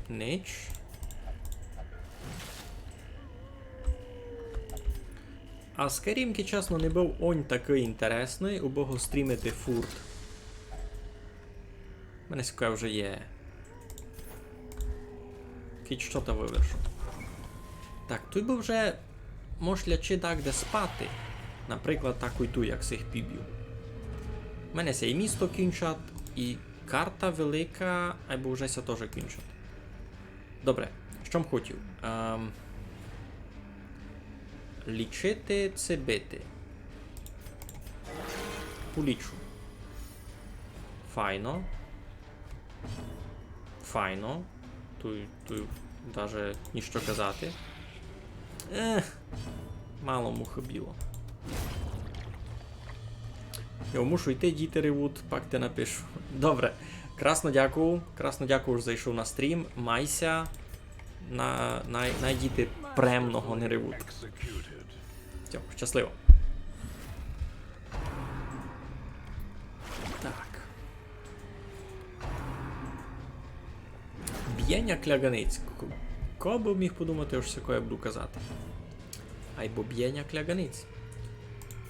Ніч. А Скайрімки, чесно, не був онь такий інтересний, у бого стрімити фурт. У мене таке вже є. Кіт що то вивершу. Так, тут би вже можлячи так де спати. Наприклад, таку й ту, як цих піб'ю. У мене ся і місто кінчать, і карта велика, або вже ся теж кінчать. Добре, що б хотів? Лічити це бити. Полічу. Файно. Тут навіть ніщо казати. Мало муха біло. Я мушу йти, діти ревуть, пак те напишу. Добре. Красно дякую, що зайшов на стрім. Майся. Най діти премного не ревуть. Все, щасливо. Так. Б'єння кляганиць. Кого б міг подумати, ось таке я буду казати. Айбо б'єння кляганиць.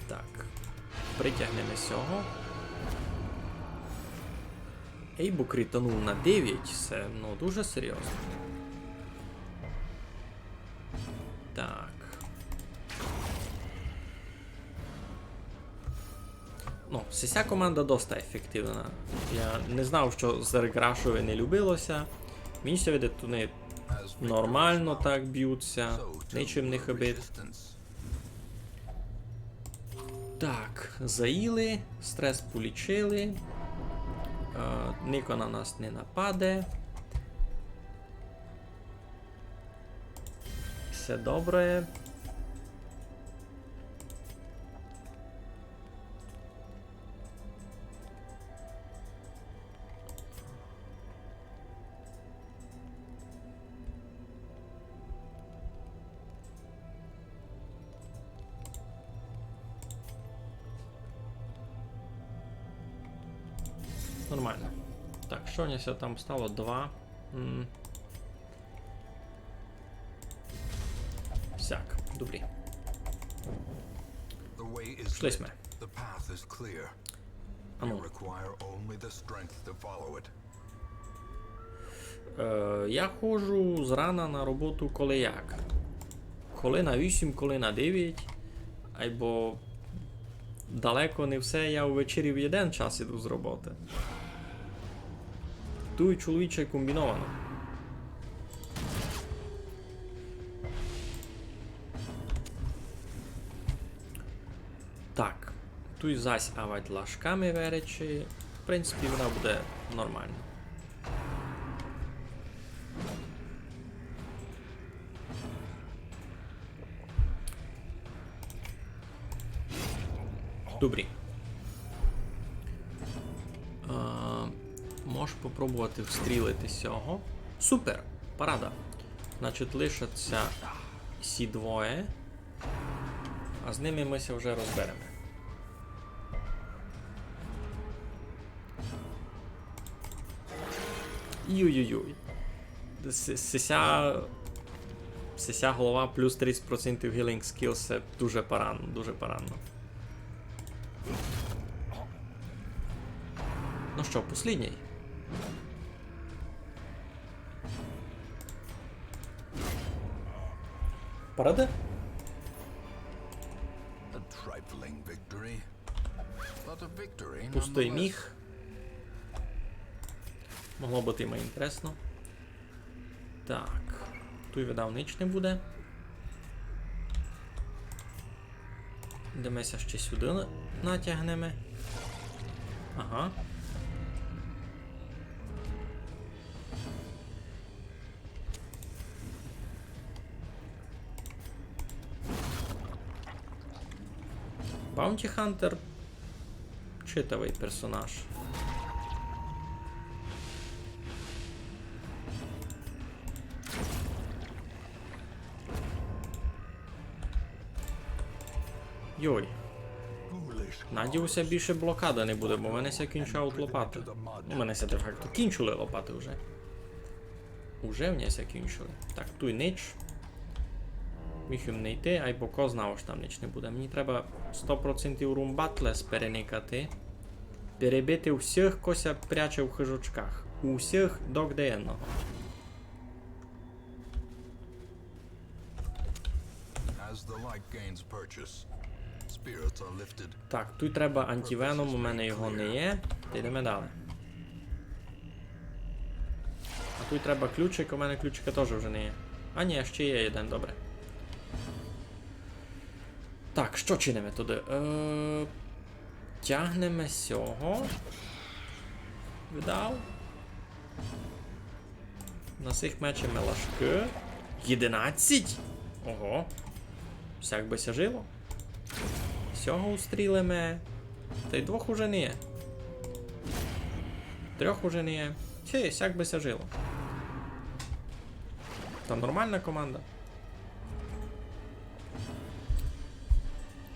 Так. Притягнемо цього. Ейбо кританув на 9. Це, ну, дуже серйозно. Так. Ну, ця команда досить ефективна. Я не знав, що з Реграшою не любилося. Мені ще видить, вони нормально так б'ються, нічим не хибить. Так, заїли, стрес полічили. Ніко на нас не нападе. все добре. Нормально. Так, що у нас там стало? 2. Всяк, добрі. The way is Щось lit. ми. The path is clear. You Ану. require only the strength to follow it. Я ходжу зрана на роботу коли як. Коли на 8, коли на 9. Або далеко не все, я увечері в один час іду з роботи. Ту й чоловіче комбіновано. Так, тут зась авать лашками веречі. В принципі, вона буде нормально. Добрі. Можеш попробувати встрілити цього. Супер! Парада. Значить, лишаться ці двоє. А з ними ми ся вже розберемо. Юй-юй-юй. Сися голова плюс 30% healing skills, це дуже поранно, дуже поранно. Ну що, послідній. Парада? A trifling victory. But a victory Пустий nonetheless. міг. Могло бути і інтересно. Так. Тут видав ніч не буде. Демеся ще сюди натягнемо. Ага. Баунті Хантер читавий персонаж. Йой. Надіюся, більше блокада не буде, бо в мене ся кінчають лопати. У мене ся де-факто кінчили лопати вже. Уже в мене ся кінчили. Так, туй нич. Міг їм не йти, айбо ко знав, що там ніч не буде. Мені треба 100% румбатлес переникати. Перебити всіх, кося пряче в хижучках. Усіх до єдного. As the light gains purchase, spirits are lifted. Так, тут треба антивеном, у мене його не є. Та йдемо далі. А тут треба ключик, у мене ключика теж вже не є. А ні, ще є один, добре. Так, що чинимо туди? Тягнемо сього. Видав. На цих мечемо лашки. 11? Ого. Всяк би ся жило. Сього устрілимо. Та й двох уже не є. Трьох уже не є. Хе, всяк би ся жило. Та нормальна команда.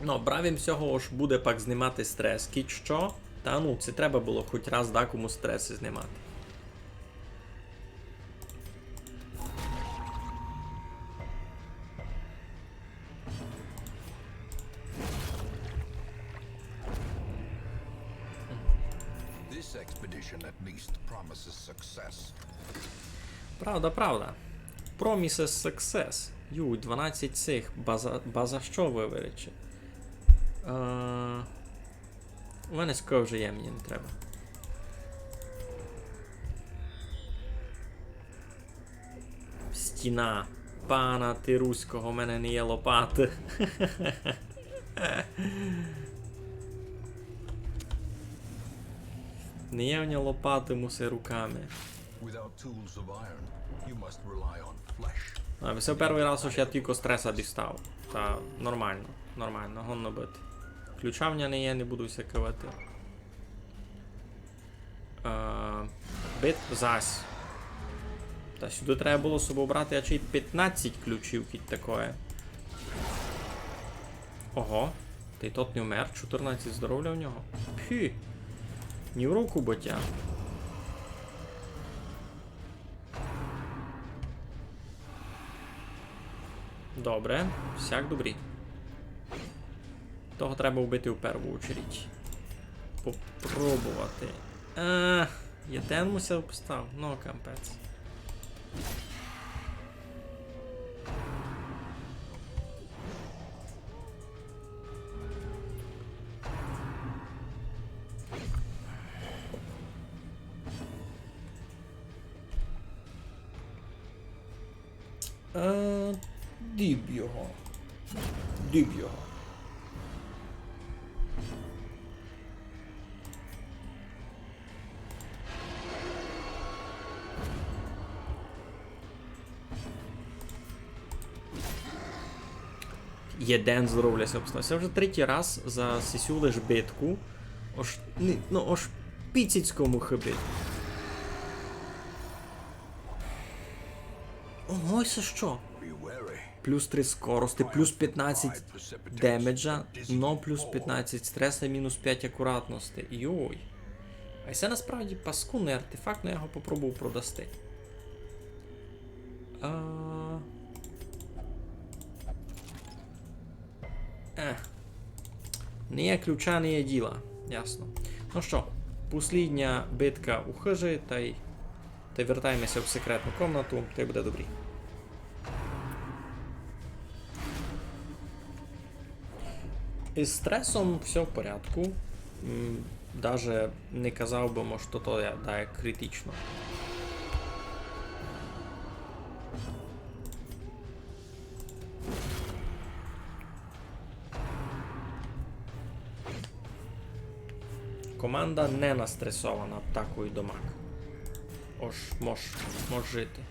Ну, бравім всього ж буде пак знімати стрес. Кіт що? Та ну, це треба було хоч раз да кому стреси знімати. This expedition at least promises success. Правда, правда. Promises success. Ю, 12 цих. База що виверече? У мене скоро вже є, мені не треба. Стіна. Пана ти руського, у мене не є лопати. Не є в нього лопати, муси руками. Without tools of iron, you must rely on flesh. Це перший раз, що я тільки стреса дістав. Та нормально, нормально, гонно бити. Ключа в мене не є, не буду всякувати. Бит зась. Та сюди треба було собі брати, а чи й 15 ключів кіть такое. Ого, та й тот не вмер, 14 здоров'я в нього. Пхі. Ні в руку ботя. Добре, всяк добрі. Того треба вбити в першу очередь. Попробувати. Єден мусив постав. Ну, кампець. Діб його. Діб його. Єден здоровляся обстав. Це вже третій раз за сесю лиш битку. Ош, ну, аж піцицькому хибит. Ого, це що? Плюс 3 скорости, плюс 15 демеджа, но плюс 15 стреса, мінус 5 акуратності. Йой. А це насправді паскудний артефакт, но я його попробую продасти. Не є ключа, не є діла. Ясно. Ну що, послідня битка у хижі, та й вертаємося в секретну комнату, та й буде добрі. Із стресом все в порядку. Даже не казав би, може, що то дає критично. Команда не настресована птакою до мак. Ож, мож жити.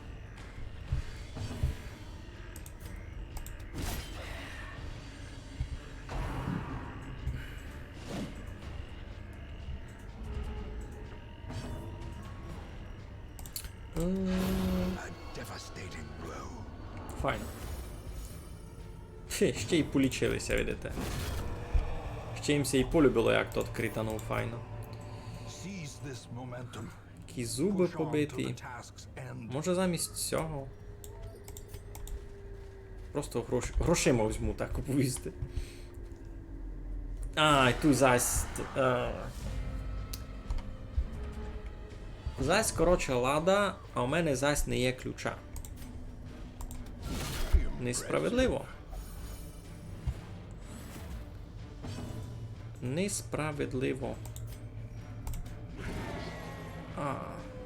Файно. Ще й полічилися, видите. Ще їм се і полюбило, як тот кританув файно. Які зуби побиті. Може замість цього. Просто грошима візьму так оповісти. Ту зась. Зась, коротше, лада, а у мене зась не є ключа. Несправедливо. Несправедливо.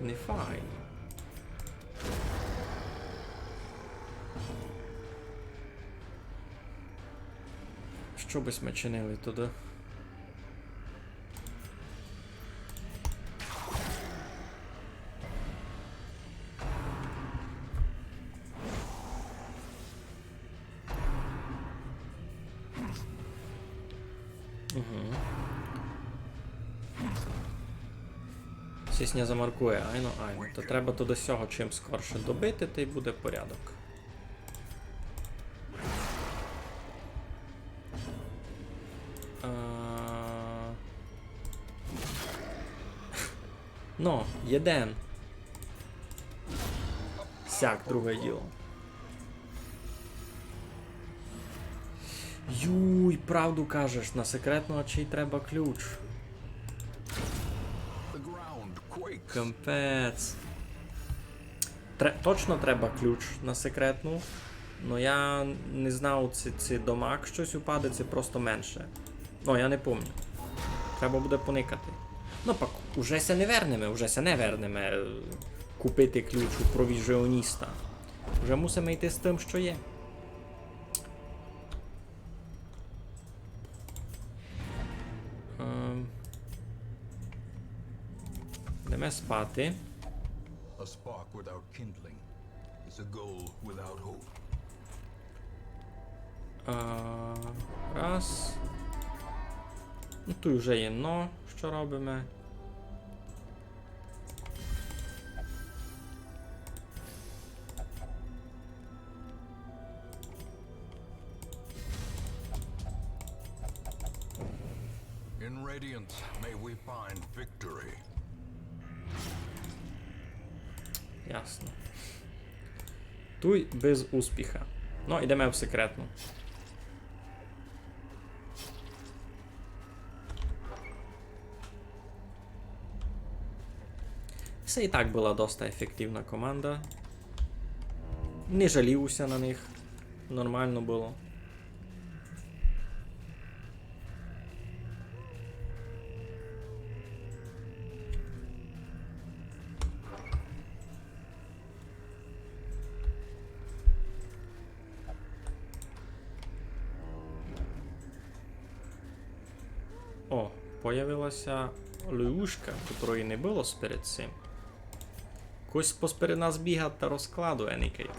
Не файн. Що би ми чинили туди? Сісня замаркує, айно. То треба туди сього чим скорше добити, та й буде порядок. Ну, єден. Сяк, друге діло. Юй, правду кажеш, на секретного чий треба ключ. Кампець. Точно треба ключ на секретну. Но я не знав, це до мак щось упаде, це просто менше. Я не пам'ятаю. Треба буде поникати. Ну пак, уже се не вернемо купити ключ у провізіоніста. Вже мусимо йти з тим, що є. Йдемо спати. is a goal without hope. Раз. Ну, тут вже є но, що робимо. In Radiant, may we find victory. Ясно. Туй без успіха. Ну, йдемо в секретну. Це і так була доста ефективна команда. Не жалівся на них. Нормально було. О, появилася лягушка, якої не було перед цим. Когось посперед нас бігати та розкладу еникайте.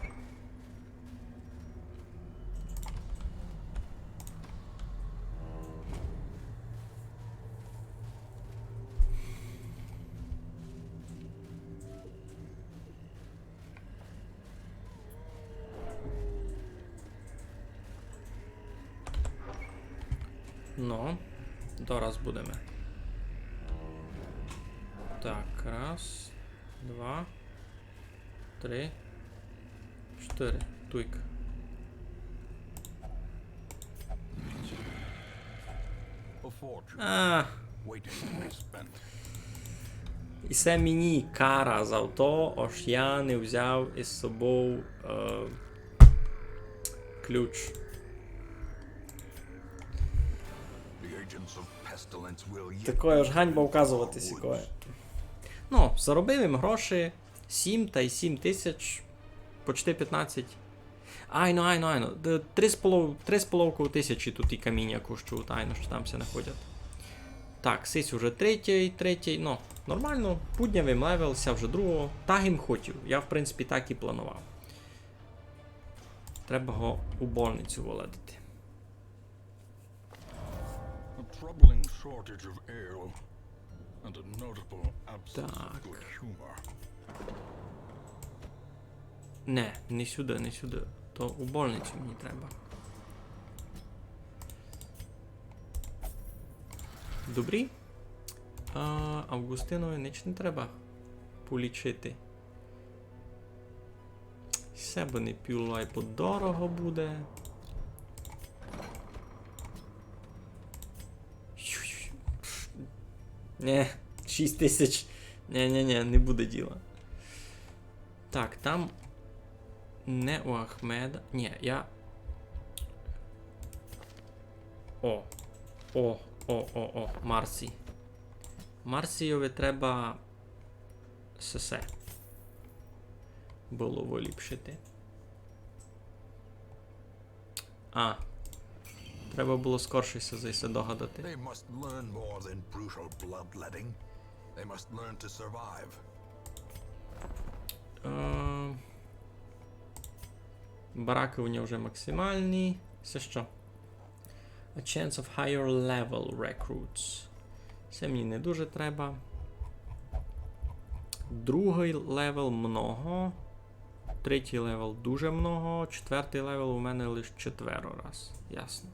Ну, дораз будемо. Так, раз, два, три, чотири. Туйк. A fortune А, waiting to be spent. і це мені кара за то, аж я не взяв із собою ключ. The agents of pestilence will yet Такое ж ганьба вказуватись якое. Ну, заробив їм гроші 7 та й 7 тисяч, почти 15. Айно. 3,5 тисячі тут і каміння коштують, айно, що там все знаходять. Так, сись уже третій, ну, нормально, пуднявий левел, ся вже другого. Так їм хотів, я в принципі так і планував. Треба його у больницю володити. a troubling shortage of ale and a notable absence of Так. good humor. Не сюди. То у больницю мені треба. Добрі. Августинові ніч не треба полічити. Себе не п'юлай, бо дорого буде. Не, 6 тисяч. Не буде діла. Так, там не у Ахмеда. Ні, я. О. Марсі. Марсієві треба сесе. Було виліпшити. Треба було скорше се догадати. They must learn more than brutal bloodletting. They must learn to survive. Бараки у нього вже максимальні. Це що? A chance of higher level recruits. Це мені не дуже треба. Другий левел много. Третій левел дуже много. Четвертий левел у мене лише 4 раз. Ясно.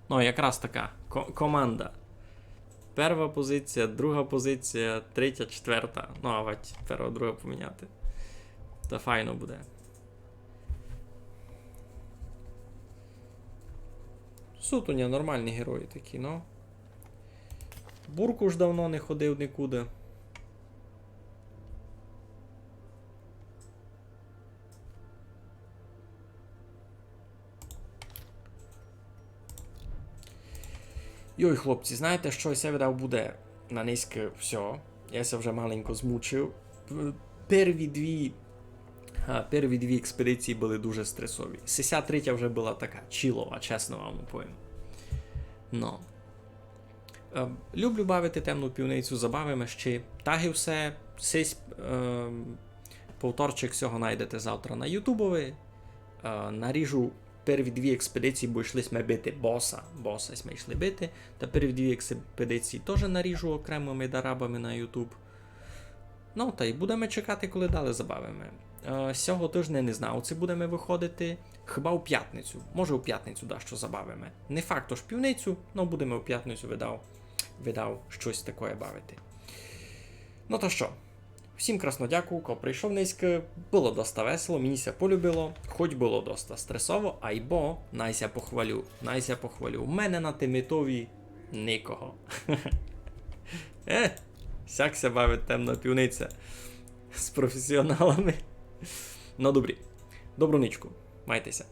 Ну, якраз така команда. Перша позиція, друга позиція, третя, четверта. Ну, а вать, перша, друга поміняти. Та файно буде. Сутуня, нормальні герої такі, ну. Бурку ж давно не ходив нікуди. Йой, хлопці, знаєте, що я видав буде на низьке все. Я ся вже маленько змучив. Перві дві експедиції були дуже стресові. 63-я вже була така чилова, чесно вам повім. Ну. Люблю бавити темну півницю, забавимо ще. Таги все, сись повторчик всього знайдете завтра на ютубові. Наріжу перві дві експедиції, бо йшли ми бити боса. Боса ми йшли бити. Та перві дві експедиції теж наріжу окремими дарабами на ютуб. Ну, та й будемо чекати, коли далі забавимо. Сього тижня не знаю, чи будемо виходити. Хіба у п'ятницю. Може у п'ятницю що забавимо. Не факт, то ж півницю, але будемо у п'ятницю видав щось таке бавити. Ну то що, всім красно дякую, ко прийшов низько, було доста весело, мені ся полюбило, хоч було доста стресово, айбо, найся похвалю. У мене на тимитові нікого. Сяк ся бавить темна півниця з професіоналами. Ну добрі, добру ничку, майтеся.